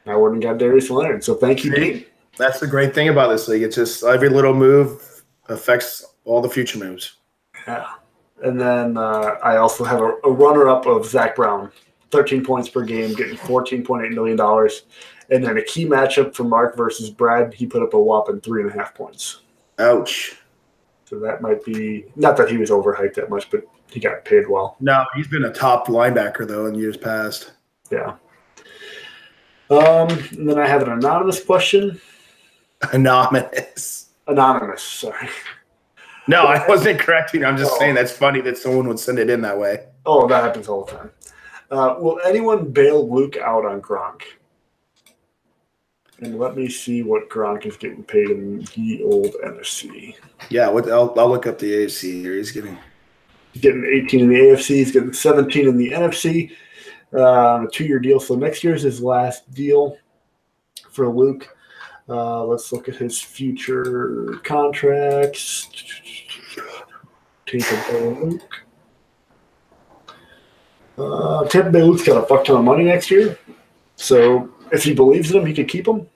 I wouldn't have got Darius Leonard. So thank you, Dean. That's the great thing about this league. It's just every little move affects all the future moves. Yeah. And then I also have a runner-up of Zach Brown, 13 points per game, getting $14.8 million. And then a key matchup for Mark versus Brad, he put up a whopping 3.5 points. Ouch. So that might be – not that he was overhyped that much, but he got paid well. No, he's been a top linebacker, though, in years past. Yeah. And then I have an anonymous question. Anonymous, sorry. No, I wasn't correcting. I'm just saying that's funny that someone would send it in that way. Oh, that happens all the time. Will anyone bail Luke out on Gronk? And let me see what Gronk is getting paid in the old NFC. Yeah, I'll look up the AFC here. He's getting 18 in the AFC. He's getting 17 in the NFC. A 2-year deal. So next year's his last deal. for Luke. Let's look at his future contracts. Tampa Bay Luke. Tampa Bay Luke's got a fuck ton of money next year. So if he believes in him, he could keep him.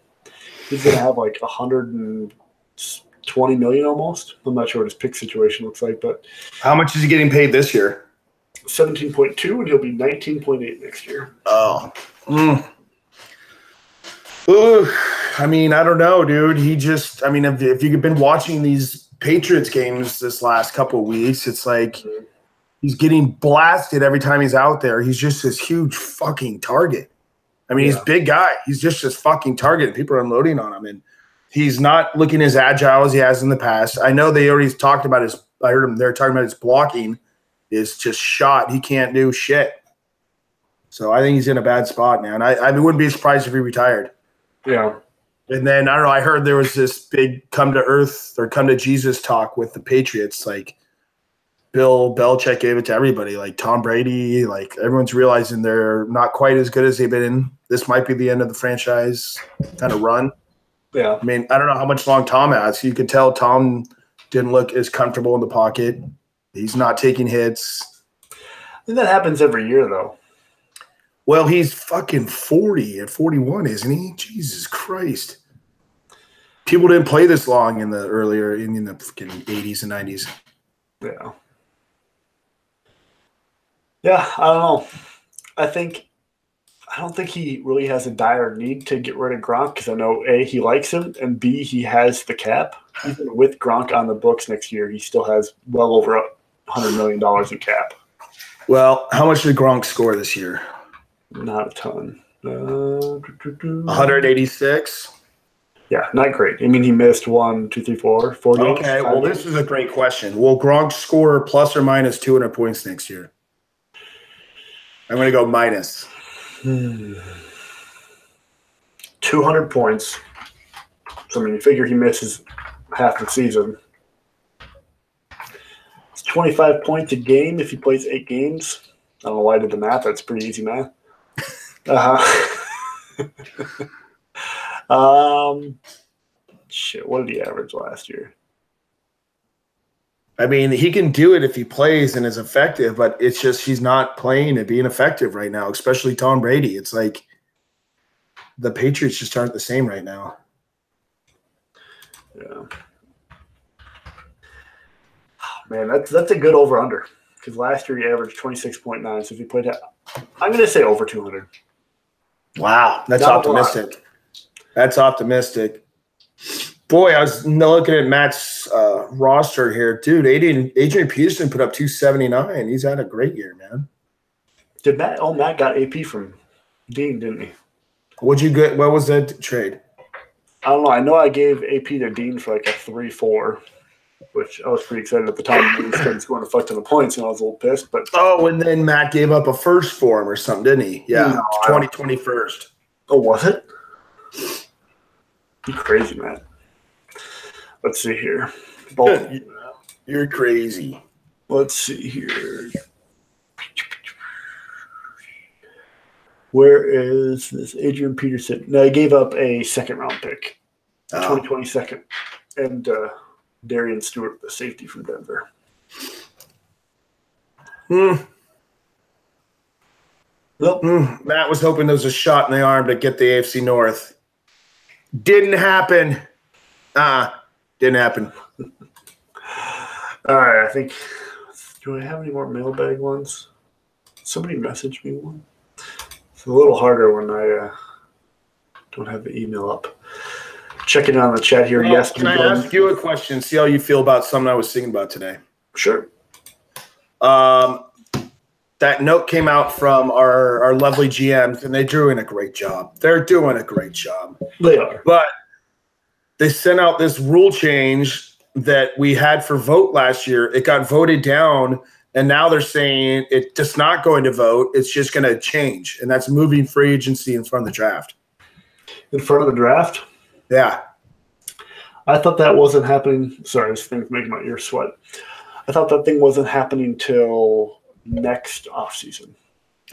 He's going to have like 120 million almost. I'm not sure what his pick situation looks like, but How much is he getting paid this year? 17.2, and he'll be 19.8 next year. Oh. Ooh, I mean, I don't know, dude. If you've been watching these Patriots games this last couple of weeks, it's like he's getting blasted every time he's out there. He's just this huge fucking target. I mean, he's a big guy. He's just this fucking target, and people are unloading on him. And he's not looking as agile as he has in the past. I know they already talked about I heard him, they're talking about his blocking is just shot. He can't do shit. So I think he's in a bad spot, man. I wouldn't be surprised if he retired. Yeah. And then, I don't know, I heard there was this big come to earth or come to Jesus talk with the Patriots. Like, Bill Belichick gave it to everybody, like Tom Brady. Like, everyone's realizing they're not quite as good as they've been. This might be the end of the franchise kind of run. Yeah. I mean, I don't know how much long Tom has. You could tell Tom didn't look as comfortable in the pocket. He's not taking hits. And that happens every year, though. Well, he's fucking 40 at 41, isn't he? Jesus Christ. People didn't play this long in the fucking 80s and 90s. Yeah. Yeah, I don't know. I don't think he really has a dire need to get rid of Gronk because I know, A, he likes him, and B, he has the cap. Even with Gronk on the books next year, he still has well over $100 million in cap. Well, how much did Gronk score this year? Not a ton. 186? Yeah, not great. I mean, he missed 4 games. Okay, well, this is a great question. Will Gronk score plus or minus 200 points next year? I'm going to go minus. 200 points. So, I mean, you figure he misses half the season. It's 25 points a game if he plays 8 games. I don't know why I did the math. That's pretty easy math. Shit, what did he average last year? I mean, he can do it if he plays and is effective, but it's just he's not playing and being effective right now, especially Tom Brady. It's like the Patriots just aren't the same right now. Yeah. Man, that's a good over-under because last year he averaged 26.9. So if he played I'm going to say over 200. Wow, that's Not optimistic. That's optimistic. Boy, I was looking at Matt's roster here. Dude, Adrian Peterson put up 279. He's had a great year, man. Did Matt? Oh, Matt got AP from Dean, didn't he? What'd you get? What was that trade? I don't know. I know I gave AP to Dean for like a 3-4, which I was pretty excited at the time. He started scoring a fuck ton of points, and I was a little pissed. But and then Matt gave up a first for him or something, didn't he? Yeah, No, 2021st. Oh, was it? You crazy, Matt. Let's see here. You're crazy. Let's see here. Where is this Adrian Peterson? No, he gave up a second-round pick, 2022nd, and Darian Stewart, the safety from Denver. Matt was hoping there was a shot in the arm to get the AFC North. Didn't happen. Didn't happen. All right, I think. Do I have any more mailbag ones? Somebody messaged me one. It's a little harder when I don't have the email up. Checking on the chat here. Yes. Can I ask you a question? See how you feel about something I was thinking about today. Sure. That note came out from our lovely GMs, and they're doing a great job. They're doing a great job. They are. But they sent out this rule change that we had for vote last year. It got voted down, and now they're saying it's just not going to vote. It's just going to change, and that's moving free agency in front of the draft. In front of the draft? Yeah. I thought that wasn't happening. Sorry, this thing's making my ears sweat. I thought that thing wasn't happening till next offseason.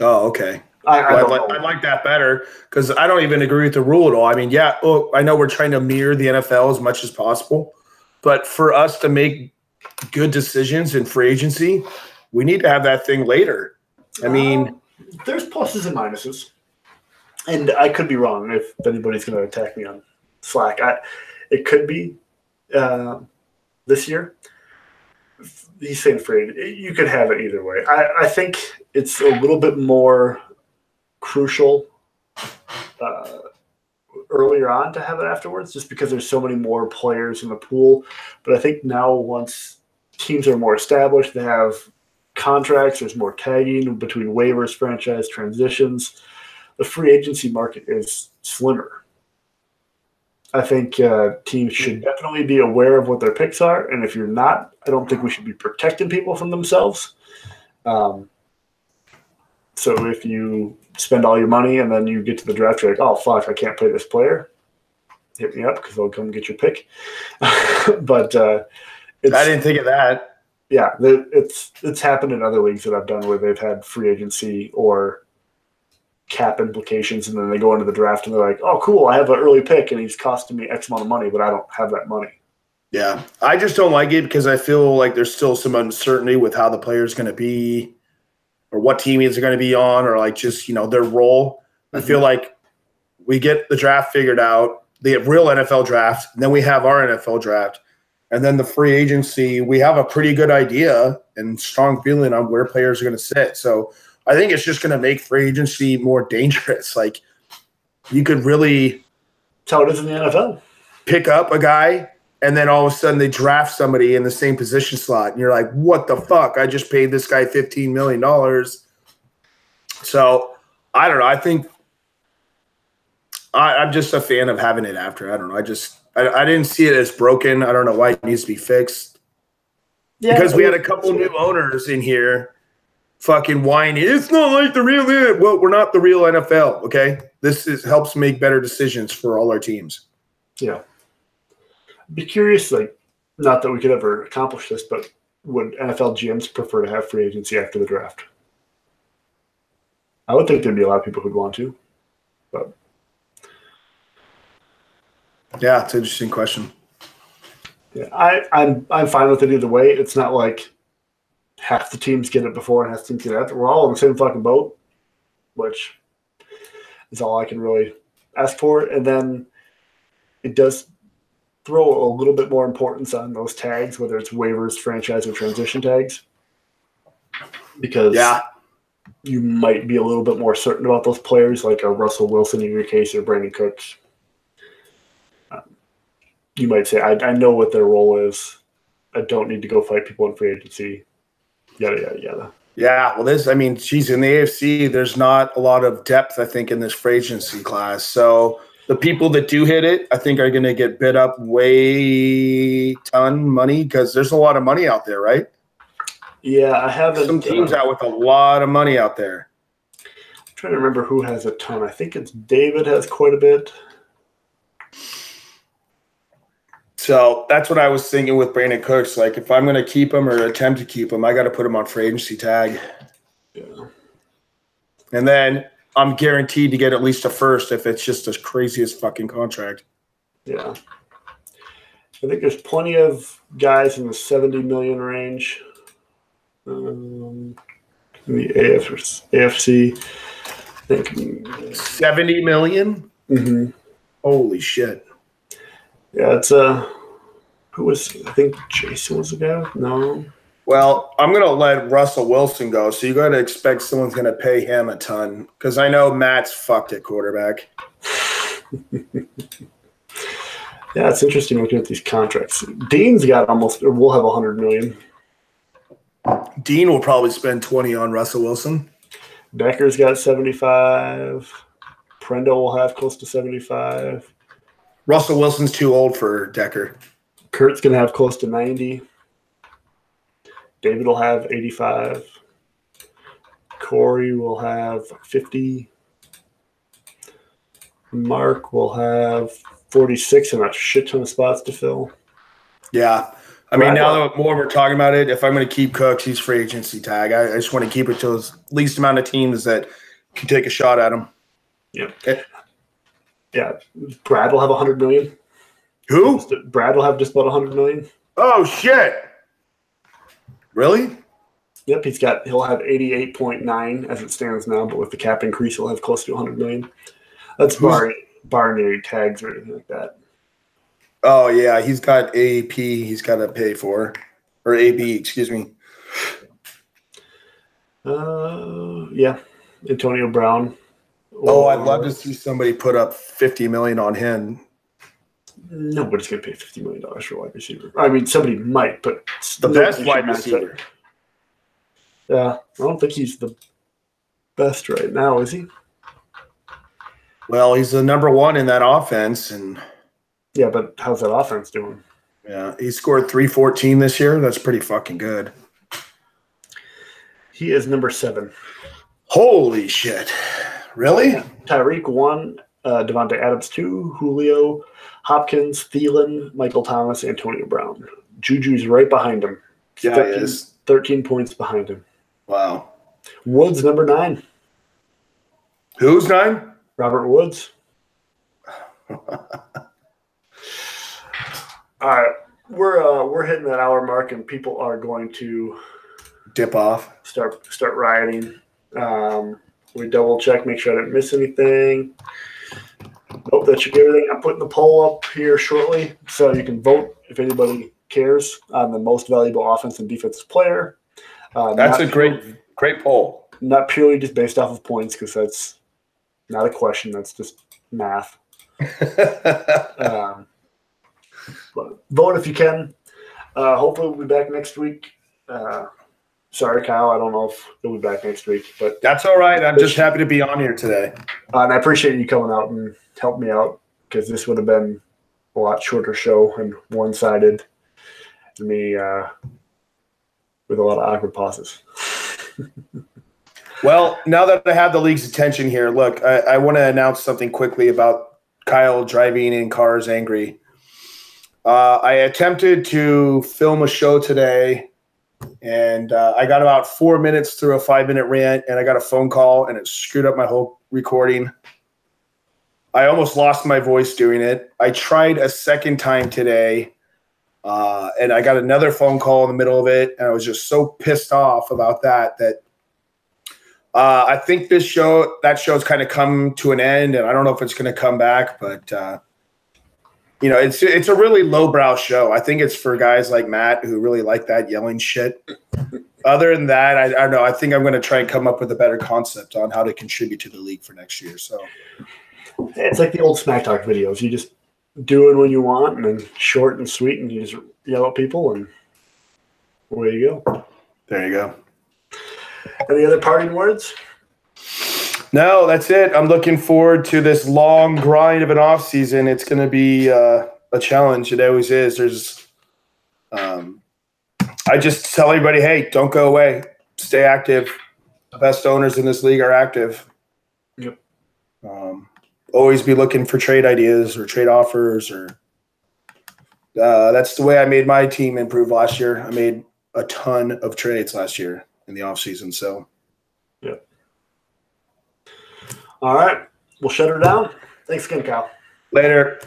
Oh, okay. I don't know. I like that better because I don't even agree with the rule at all. I mean, yeah, I know we're trying to mirror the NFL as much as possible, but for us to make good decisions in free agency, we need to have that thing later. I mean, there's pluses and minuses, and I could be wrong if anybody's going to attack me on Slack. It could be this year. He's saying free. You could have it either way. I think it's a little bit more crucial earlier on to have it afterwards, just because there's so many more players in the pool. But I think now once teams are more established, they have contracts, there's more tagging between waivers, franchise transitions. The free agency market is slimmer. I think teams should definitely be aware of what their picks are, and if you're not, I don't think we should be protecting people from themselves. So if you spend all your money and then you get to the draft, you're like, oh, fuck, I can't play this player, hit me up because they'll come get your pick. But I didn't think of that. Yeah, it's happened in other leagues that I've done where they've had free agency or cap implications, and then they go into the draft and they're like, oh, cool, I have an early pick and he's costing me X amount of money, but I don't have that money. Yeah, I just don't like it because I feel like there's still some uncertainty with how the player is going to be or what team he's going to be on or like just, their role. Mm-hmm. I feel like we get the draft figured out, the real NFL draft, and then we have our NFL draft. And then the free agency, we have a pretty good idea and strong feeling on where players are going to sit. So I think it's just going to make free agency more dangerous. Like you could really – that's how it is in the NFL. Pick up a guy and then all of a sudden they draft somebody in the same position slot. And you're like, what the fuck? I just paid this guy $15 million. So I don't know. I think I'm just a fan of having it after. I don't know. I didn't see it as broken. I don't know why it needs to be fixed. Yeah, because we had a couple new owners in here fucking whining. It's not like the real NFL. Well, we're not the real NFL, okay? Helps make better decisions for all our teams. Yeah. Be curious, not that we could ever accomplish this, but would NFL GMs prefer to have free agency after the draft? I would think there'd be a lot of people who'd want to, but yeah, it's an interesting question. Yeah, I'm fine with it either way. It's not like half the teams get it before and half the teams get it after. We're all in the same fucking boat, which is all I can really ask for. And then it does throw a little bit more importance on those tags, whether it's waivers, franchise, or transition tags, because you might be a little bit more certain about those players, like a Russell Wilson in your case or Brandon Cooks. You might say, I know what their role is. I don't need to go fight people in free agency. Yada, yada, yada. Yeah, well, in the AFC, there's not a lot of depth, I think, in this free agency class. So the people that do hit it, I think, are going to get bid up ton money because there's a lot of money out there, right? Yeah, I haven't. Some teams out with a lot of money out there. I'm trying to remember who has a ton. I think it's David has quite a bit. So that's what I was thinking with Brandon Cooks. Like, if I'm going to keep him or attempt to keep him, I got to put him on free agency tag. Yeah. And then I'm guaranteed to get at least a first if it's just the craziest fucking contract. Yeah. I think there's plenty of guys in the 70 million range. The AFC. I think 70 million? Mm-hmm. Holy shit. Yeah, it's who was, I think Jason was the guy? No. Well, I'm going to let Russell Wilson go, so you got to expect someone's going to pay him a ton because I know Matt's fucked at quarterback. Yeah, it's interesting looking at these contracts. Dean's got we'll have 100 million. Dean will probably spend 20 on Russell Wilson. Decker's got 75. Prendo will have close to 75. Russell Wilson's too old for Decker. Kurt's going to have close to 90. David will have 85. Corey will have 50. Mark will have 46 and a shit ton of spots to fill. Yeah. I mean, now the more we're talking about it, if I'm going to keep Cooks, he's free agency tag. I just want to keep it to the least amount of teams that can take a shot at him. Yeah. Okay. Yeah. Brad will have 100 million. Who? Brad will have just about 100 million. Oh shit! Really? Yep, he'll have 88.9 as it stands now, but with the cap increase, he'll have close to 100 million. That's barring any tags or anything like that. Oh yeah, he's got AP. He's got to pay for, or AB. Excuse me. Yeah, Antonio Brown. Oh, I'd love to see somebody put up 50 million on him. Nobody's going to pay $50 million for a wide receiver. I mean, somebody might, but The best wide receiver. Yeah, I don't think he's the best right now, is he? Well, he's the number one in that offense, and Yeah, but how's that offense doing? yeah, he scored 314 this year. That's pretty fucking good. He is number 7. Holy shit! Really? Tyreek 1, Devontae Adams 2, Julio, Hopkins, Thielen, Michael Thomas, Antonio Brown. Juju's right behind him. Yeah, 13, he is. 13 points behind him. Wow. Woods number 9. Who's 9? Robert Woods. All right, we're hitting that hour mark, and people are going to Dip off. start rioting. We double check, make sure I didn't miss anything. Nope, that should be everything. I'm putting the poll up here shortly, so you can vote if anybody cares on the most valuable offense and defensive player. That's a great poll. Not purely just based off of points, because that's not a question. That's just math. But vote if you can. Hopefully we'll be back next week. Sorry, Kyle. I don't know if you'll be back next week, but That's all right. I'm just happy to be on here today. and I appreciate you coming out and helping me out, because this would have been a lot shorter show and one-sided. Me with a lot of awkward pauses. Well, now that I have the league's attention here, look, I want to announce something quickly about Kyle driving in cars angry. I attempted to film a show today, and I got about 4 minutes through a 5-minute rant, and I got a phone call, and it screwed up my whole recording. I almost lost my voice doing it. I tried a second time today, and I got another phone call in the middle of it, and I was just so pissed off about that I think that show's kind of come to an end, and I don't know if it's going to come back, but it's a really lowbrow show. I think it's for guys like Matt who really like that yelling shit. Other than that, I don't know. I think I'm going to try and come up with a better concept on how to contribute to the league for next year. So It's like the old Smack Talk videos. You just do it when you want, and then short and sweet, and you just yell at people, and away you go. there you go. Any other parting words? No, that's it. I'm looking forward to this long grind of an off season. It's going to be a challenge. It always is. I just tell everybody, hey, don't go away. Stay active. The best owners in this league are active. Yep. Always be looking for trade ideas or trade offers. That's the way I made my team improve last year. I made a ton of trades last year in the off season. So. Yep. All right. We'll shut her down. Thanks again, Kyle. Later.